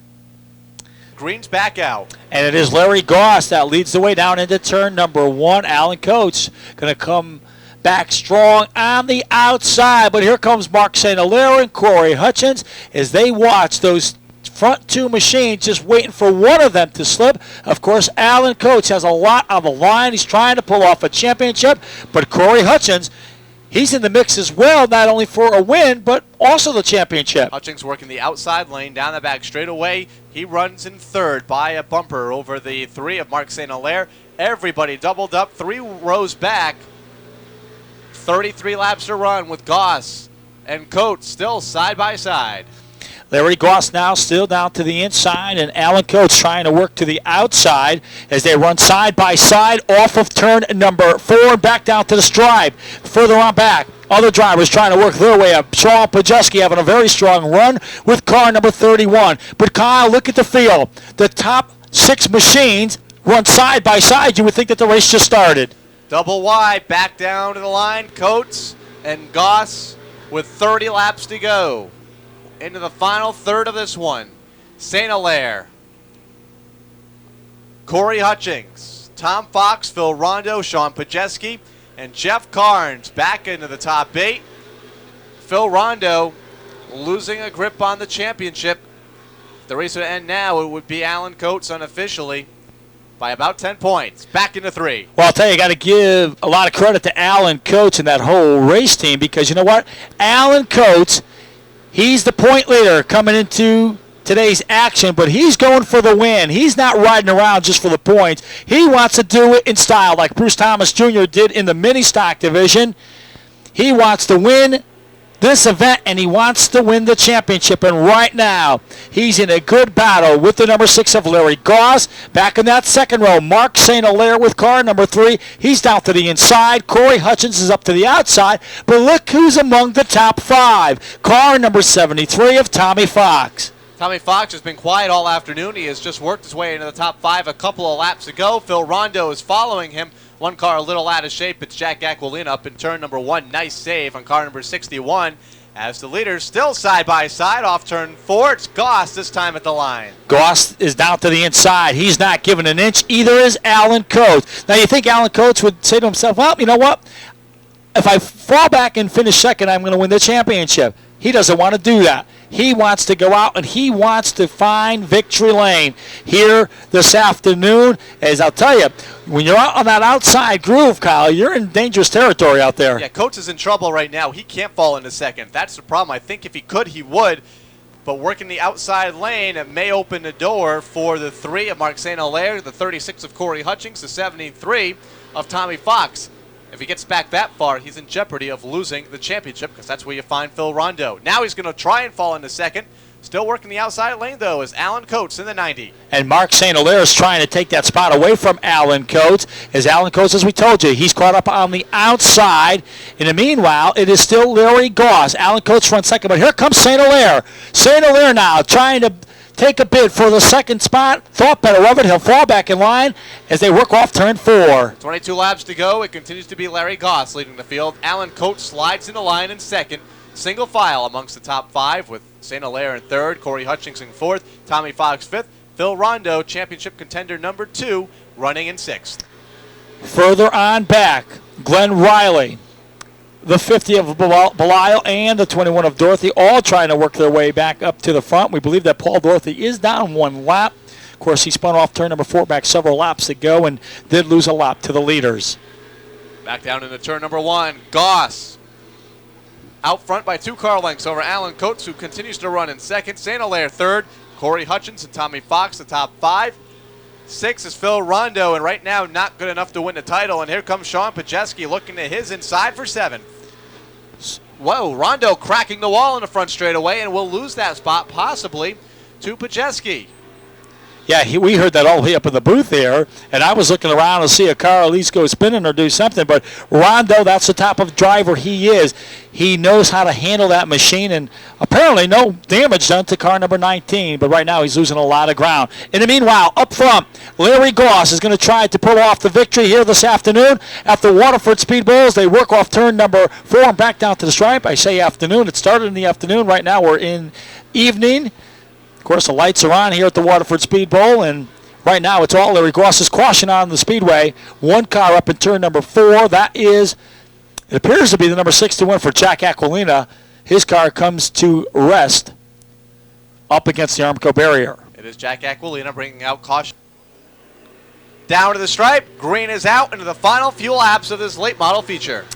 Green's back out. And it is Larry Goss that leads the way down into turn number 1. Alan Coates going to come back strong on the outside. But here comes Mark St. Hilaire and Corey Hutchins as they watch those front 2 machines just waiting for one of them to slip. Of course, Alan Coates has a lot on the line. He's trying to pull off a championship, but Corey Hutchins, he's in the mix as well, not only for a win, but also the championship. Hutchins working the outside lane down the back straightaway. He runs in 3rd by a bumper over the 3 of Mark St. Hilaire. Everybody doubled up, 3 rows back. 33 laps to run with Goss and Coates still side by side. Larry Goss now still down to the inside, and Alan Coates trying to work to the outside as they run side by side off of turn number 4 and back down to the stripe. Further on back, other drivers trying to work their way up. Sean Pajeski having a very strong run with car number 31. But Kyle, look at the field. The top 6 machines run side by side. You would think that the race just started. Double wide, back down to the line. Coates and Goss with 30 laps to go. Into the final third of this one. St. Hilaire, Corey Hutchins, Tom Fox, Phil Rondo, Sean Pajeski, and Jeff Carnes back into the top 8. Phil Rondo losing a grip on the championship. If the race would end now, it would be Alan Coates unofficially by about 10 points. Back into 3. Well, I'll tell you, I got to give a lot of credit to Alan Coates and that whole race team because you know what? Alan Coates, he's the point leader coming into today's action, but he's going for the win. He's not riding around just for the points. He wants to do it in style like Bruce Thomas Jr. did in the mini stock division. He wants to win this event, and he wants to win the championship. And right now, he's in a good battle with the number 6 of Larry Goss. Back in that second row, Mark St. Hilaire with car number 3. He's down to the inside. Corey Hutchins is up to the outside. But look who's among the top 5. Car number 73 of Tommy Fox. Tommy Fox has been quiet all afternoon. He has just worked his way into the top 5 a couple of laps ago. Phil Rondo is following him. One car a little out of shape. It's Jack Aquilina up in turn number 1. Nice save on car number 61. As the leaders still side by side off turn 4. It's Goss this time at the line. Goss is down to the inside. He's not giving an inch. Either is Alan Coates. Now you think Alan Coates would say to himself, well, you know what? If I fall back and finish second, I'm going to win the championship. He doesn't want to do that. He wants to go out and he wants to find victory lane here this afternoon. As I'll tell you, when you're out on that outside groove, Kyle, you're in dangerous territory out there. Yeah, Coates is in trouble right now. He can't fall into second. That's the problem. I think if he could, he would. But working the outside lane, it may open the door for the 3 of Mark St. Hilaire, the 36 of Corey Hutchins, the 73 of Tommy Fox. If he gets back that far, he's in jeopardy of losing the championship because that's where you find Phil Rondo. Now he's going to try and fall into second. Still working the outside lane, though, is Alan Coates in the 90. And Mark St. Hilaire is trying to take that spot away from Alan Coates. As Alan Coates, as we told you, he's caught up on the outside. In the meanwhile, it is still Larry Goss. Alan Coates runs second, but here comes St. Hilaire. St. Hilaire now trying to take a bid for the second spot. Thought better of it. He'll fall back in line as they work off turn 4. 22 laps to go. It continues to be Larry Goss leading the field. Alan Coates slides into line in second. Single file amongst the top 5 with St. Hilaire in third, Corey Hutchinson fourth, Tommy Fox fifth, Phil Rondo, championship contender number 2, running in 6th. Further on back, Glenn Riley, the 50 of Belial, and the 21 of Dorothy, all trying to work their way back up to the front. We believe that Paul Dorothy is down 1 lap. Of course, he spun off turn number 4 back several laps ago and did lose a lap to the leaders. Back down into turn number 1, Goss. Out front by 2 car lengths over Alan Coates, who continues to run in second. St. Hilaire third. Corey Hutchinson, Tommy Fox, the top 5. 6 is Phil Rondo, and right now not good enough to win the title. And here comes Sean Pajeski looking to his inside for 7th. Whoa, Rondo cracking the wall in the front straightaway, and will lose that spot possibly to Pajeski. Yeah, we heard that all the way up in the booth there, and I was looking around to see a car at least go spinning or do something, but Rondo, that's the type of driver he is. He knows how to handle that machine, and apparently no damage done to car number 19, but right now he's losing a lot of ground. In the meanwhile, up front, Larry Goss is going to try to pull off the victory here this afternoon at the Waterford Speedbowl. They work off turn number 4 and back down to the stripe. I say afternoon. It started in the afternoon. Right now we're in evening. Of course, the lights are on here at the Waterford Speedbowl, and right now it's all Larry Goss's caution on the speedway. 1 car up in turn number 4. That is, it appears to be the number 61 for Jack Aquilina. His car comes to rest up against the Armco barrier. It is Jack Aquilina bringing out caution. Down to the stripe. Green is out into the final few laps of this late model feature.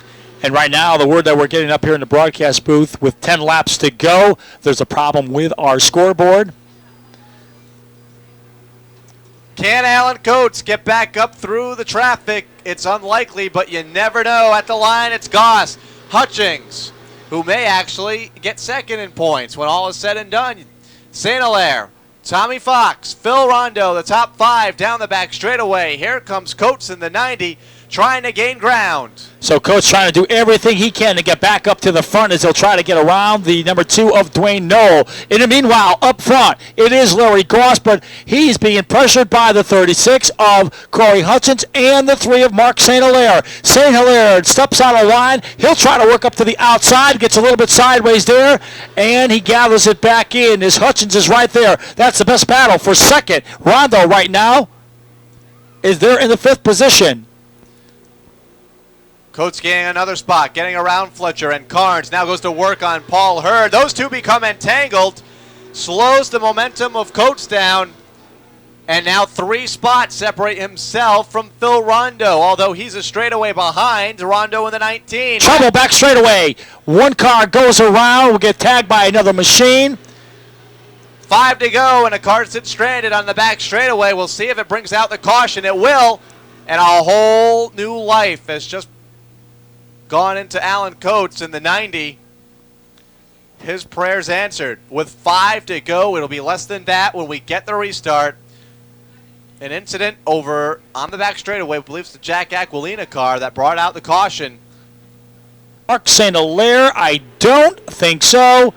And right now, the word that we're getting up here in the broadcast booth, with 10 laps to go, there's a problem with our scoreboard. Can Alan Coates get back up through the traffic? It's unlikely, but you never know. At the line, it's Goss. Hutchings, who may actually get second in points when all is said and done. St. Hilaire, Tommy Fox, Phil Rondo, the top 5 down the back straightaway. Here comes Coates in the 90, trying to gain ground. So Coates trying to do everything he can to get back up to the front as he'll try to get around the number 2 of Dwayne Knoll. In the meanwhile, up front, it is Larry Goss, but he's being pressured by the 36 of Corey Hutchins and the 3 of Mark St. Hilaire. St. Hilaire steps out of line. He'll try to work up to the outside, gets a little bit sideways there, and he gathers it back in as Hutchins is right there. That's the best battle for second. Rondo right now is there in the 5th position. Coates gaining another spot, getting around Fletcher, and Carnes now goes to work on Paul Hurd. Those two become entangled, slows the momentum of Coates down, and now 3 spots separate himself from Phil Rondo, although he's a straightaway behind Rondo in the 19. Trouble back straightaway. 1 car goes around, will get tagged by another machine. 5 to go, and a car sits stranded on the back straightaway. We'll see if it brings out the caution. It will, and a whole new life has just gone into Alan Coates in the 90. His prayers answered. With 5 to go, it'll be less than that when we get the restart. An incident over on the back straightaway, I believe it's the Jack Aquilina car that brought out the caution. Mark St. Hilaire, I don't think so,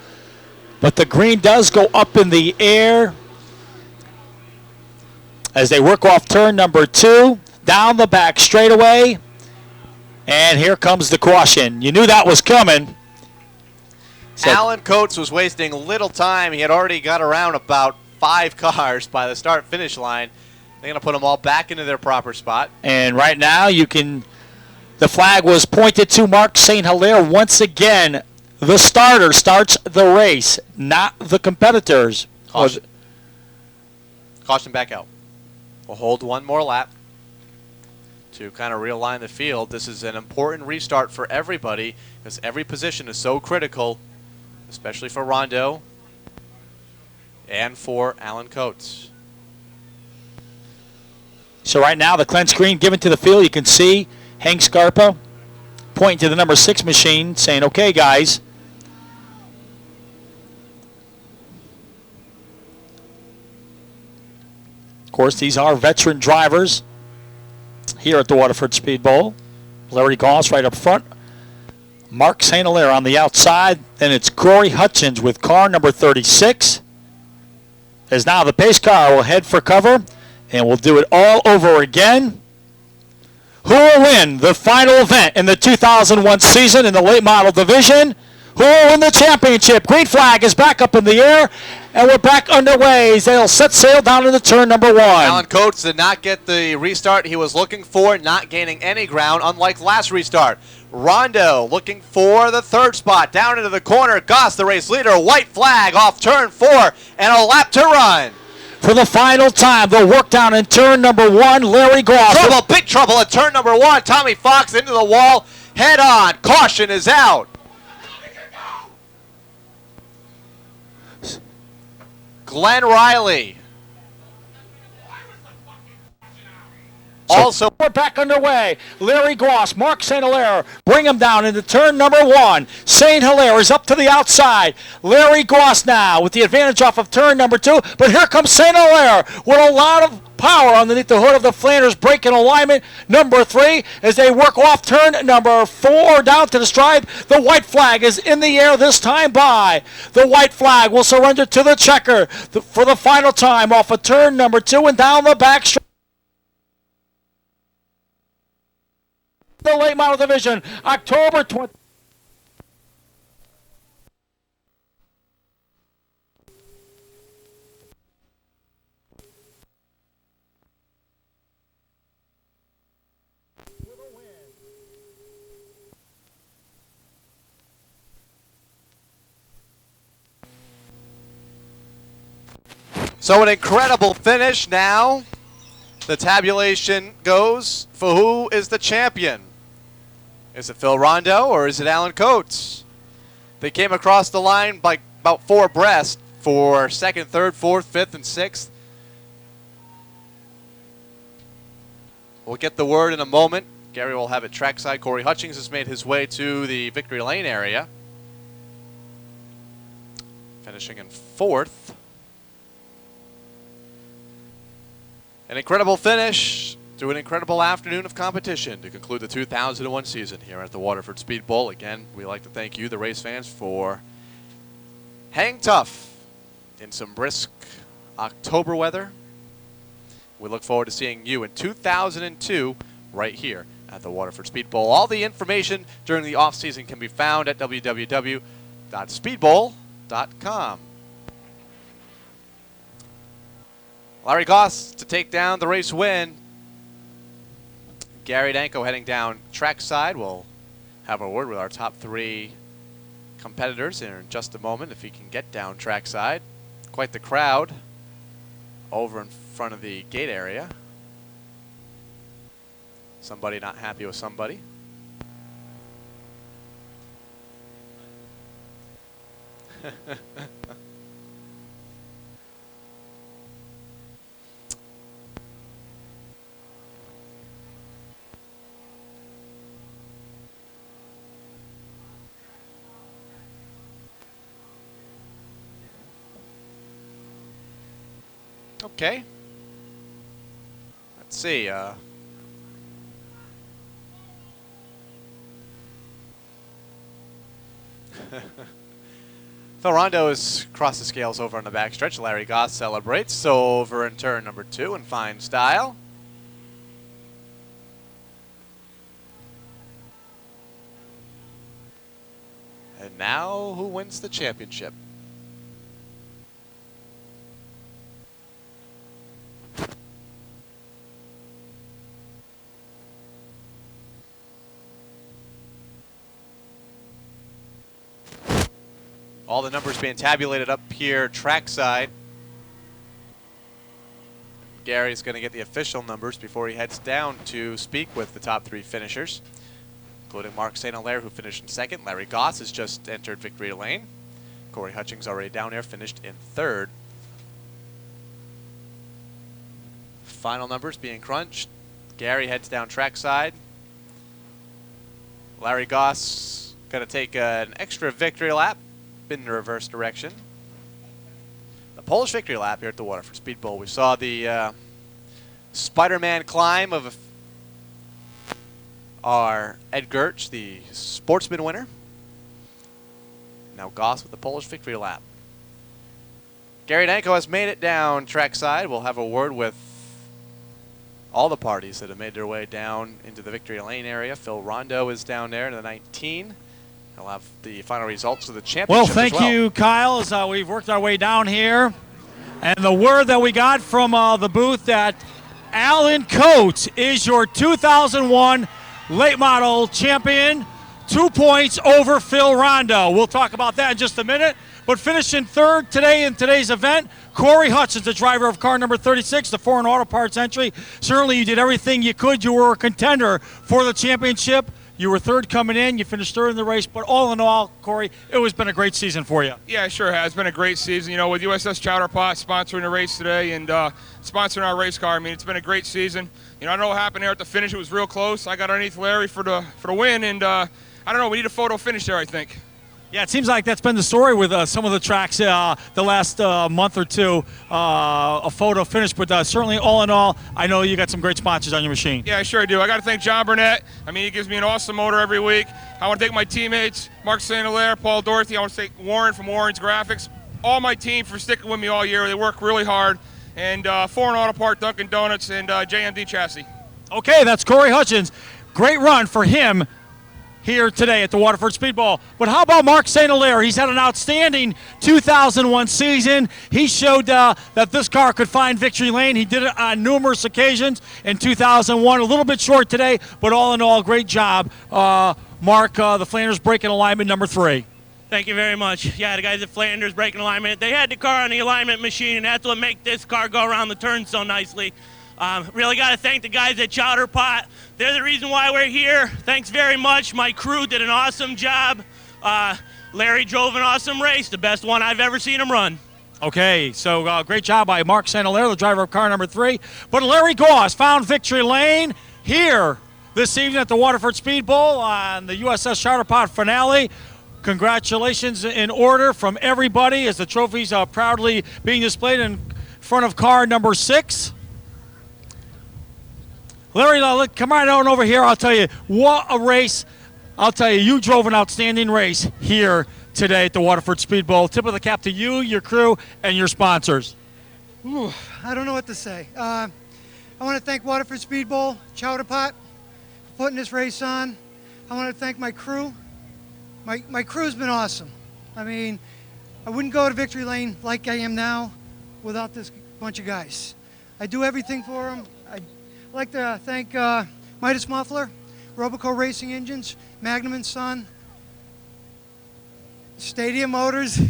but the green does go up in the air as they work off turn number 2, down the back straightaway. And here comes the caution. You knew that was coming. So Alan Coates was wasting little time. He had already got around about 5 cars by the start-finish line. They're going to put them all back into their proper spot. And right now the flag was pointed to Mark St. Hilaire once again. The starter starts the race, not the competitors. Caution back out. We'll hold 1 more lap to kind of realign the field. This is an important restart for everybody because every position is so critical, especially for Rondo and for Alan Coates. So right now the cleanse screen given to the field. You can see Hank Scarpa pointing to the number 6 machine, saying, okay, guys. Of course, these are veteran drivers here at the Waterford Speedbowl. Larry Goss right up front. Mark St. Hilaire on the outside. Then it's Corey Hutchins with car number 36. As now the pace car will head for cover, and we'll do it all over again. Who will win the final event in the 2001 season in the late model division? Who will win the championship? Green flag is back up in the air, and we're back underway. They'll set sail down into turn number 1. Alan Coates did not get the restart he was looking for, not gaining any ground, unlike last restart. Rondo looking for the 3rd spot, down into the corner. Goss, the race leader, white flag off turn 4, and a lap to run. For the final time, they'll work down in turn number 1. Larry Goss. Trouble, big trouble at turn number 1. Tommy Fox into the wall, head on. Caution is out. Glenn Riley. Also, we're back underway. Larry Goss, Mark St. Hilaire, bring him down into turn number 1. St. Hilaire is up to the outside. Larry Goss now with the advantage off of turn number 2. But here comes St. Hilaire with a lot of power underneath the hood of the Flanders brake in alignment number 3 as they work off turn number 4 down to the stripe. The white flag is in the air this time by. The white flag will surrender to the checker for the final time off of turn number 2 and down the back straight. The late model division, October 20. So an incredible finish now. The tabulation goes for who is the champion. Is it Phil Rondo or is it Alan Coates? They came across the line by about 4 abreast for 2nd, 3rd, 4th, 5th, and 6th. We'll get the word in a moment. Gary will have it trackside. Corey Hutchings has made his way to the victory lane area, finishing in 4th. An incredible finish to an incredible afternoon of competition to conclude the 2001 season here at the Waterford Speedbowl. Again, we'd like to thank you, the race fans, for hanging tough in some brisk October weather. We look forward to seeing you in 2002 right here at the Waterford Speedbowl. All the information during the off-season can be found at www.speedbowl.com. Larry Goss to take down the race win. Gary Danko heading down trackside. We'll have a word with our top 3 competitors in just a moment if he can get down trackside. Quite the crowd over in front of the gate area. Somebody not happy with somebody. Okay. Let's see. Phil Rondo has crossed the scales over on the backstretch. Larry Goss celebrates over in turn number 2 in fine style. And now, who wins the championship? All the numbers being tabulated up here trackside. Gary's going to get the official numbers before he heads down to speak with the top 3 finishers, including Mark St. Hilaire, who finished in 2nd. Larry Goss has just entered victory lane. Corey Hutchings already down there, finished in 3rd. Final numbers being crunched. Gary heads down trackside. Larry Goss going to take an extra victory lap in the reverse direction. The Polish victory lap here at the Waterford Speedbowl. We saw the Spider-Man climb of our Ed Gertz, the Sportsman winner. Now Goss with the Polish victory lap. Gary Danko has made it down trackside. We'll have a word with all the parties that have made their way down into the victory lane area. Phil Rondo is down there in the 19. He'll have the final results of the championship. Well, thank you, Kyle, as we've worked our way down here. And the word that we got from the booth that Alan Coates is your 2001 late model champion. 2 points over Phil Rondo. We'll talk about that in just a minute. But finishing third today in today's event, Corey Hutchins, the driver of car number 36, the foreign auto parts entry. Certainly you did everything you could. You were a contender for the championship. You were third coming in. You finished third in the race. But all in all, Corey, it has been a great season for you. Yeah, it sure has. It's been a great season. You know, with USS Chowder Pot sponsoring the race today and sponsoring our race car, I mean, it's been a great season. You know, I don't know what happened there at the finish. It was real close. I got underneath Larry for the win, and I don't know. We need a photo finish there, I think. Yeah, it seems like that's been the story with some of the tracks the last month or two, a photo finish. But certainly, all in all, I know you got some great sponsors on your machine. Yeah, I sure do. I got to thank John Burnett. I mean, he gives me an awesome motor every week. I want to thank my teammates, Mark St. Hilaire, Paul Dorothy. I want to thank Warren from Warren's Graphics. All my team for sticking with me all year. They work really hard. And Foreign Auto Part, Dunkin' Donuts, and JMD Chassis. Okay, that's Corey Hutchins. Great run for him here today at the Waterford Speedbowl. But how about Mark St. Hilaire? He's had an outstanding 2001 season. He showed that this car could find victory lane. He did it on numerous occasions in 2001. A little bit short today, but all in all, great job. Mark, the Flanders braking alignment number 3. Thank you very much. Yeah, the guys at Flanders braking alignment, they had the car on the alignment machine, and that's what makes this car go around the turn so nicely. Really got to thank the guys at Chowder Pot. They're the reason why we're here. Thanks very much. My crew did an awesome job. Larry drove an awesome race, the best one I've ever seen him run. Okay, so great job by Mark St. Hilaire, the driver of car number 3. But Larry Goss found victory lane here this evening at the Waterford Speedbowl on the USS Chowder Pot finale. Congratulations in order from everybody as the trophies are proudly being displayed in front of car number 6. Larry, come right on over here. I'll tell you, what a race. I'll tell you, you drove an outstanding race here today at the Waterford Speedbowl. Tip of the cap to you, your crew, and your sponsors. Ooh, I don't know what to say. I want to thank Waterford Speedbowl, Chowder Pot, for putting this race on. I want to thank my crew. My crew's been awesome. I mean, I wouldn't go to victory lane like I am now without this bunch of guys. I do everything for them. I'd like to thank Midas Muffler, Roboco Racing Engines, Magnum & Son, Stadium Motors,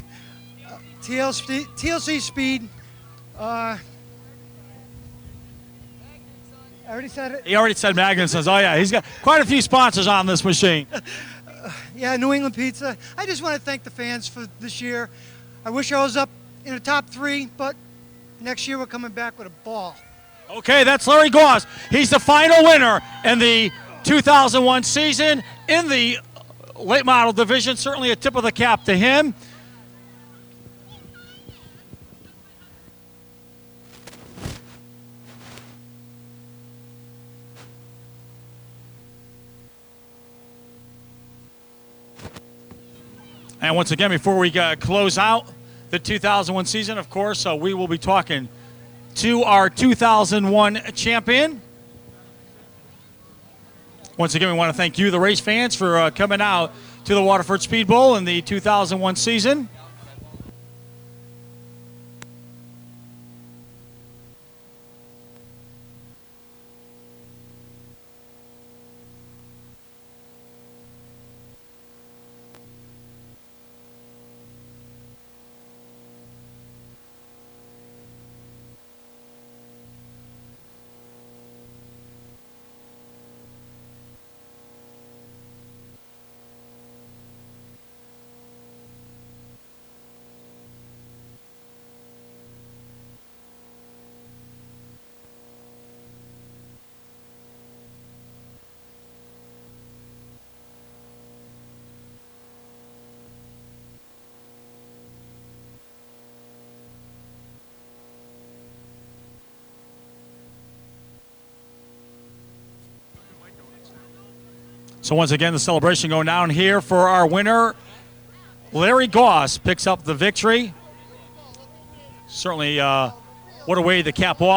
TLC Speed. I already said it. He already said Magnuson's. Oh, yeah, he's got quite a few sponsors on this machine. Yeah, New England Pizza. I just want to thank the fans for this year. I wish I was up in the top 3, but next year we're coming back with a ball. Okay, that's Larry Goss. He's the final winner in the 2001 season in the late model division. Certainly a tip of the cap to him. And once again, before we close out the 2001 season, of course, we will be talking to our 2001 champion. Once again, we want to thank you, the race fans, for coming out to the Waterford Speedbowl in the 2001 season. So once again, the celebration going down here for our winner. Larry Goss picks up the victory. Certainly, what a way to cap off.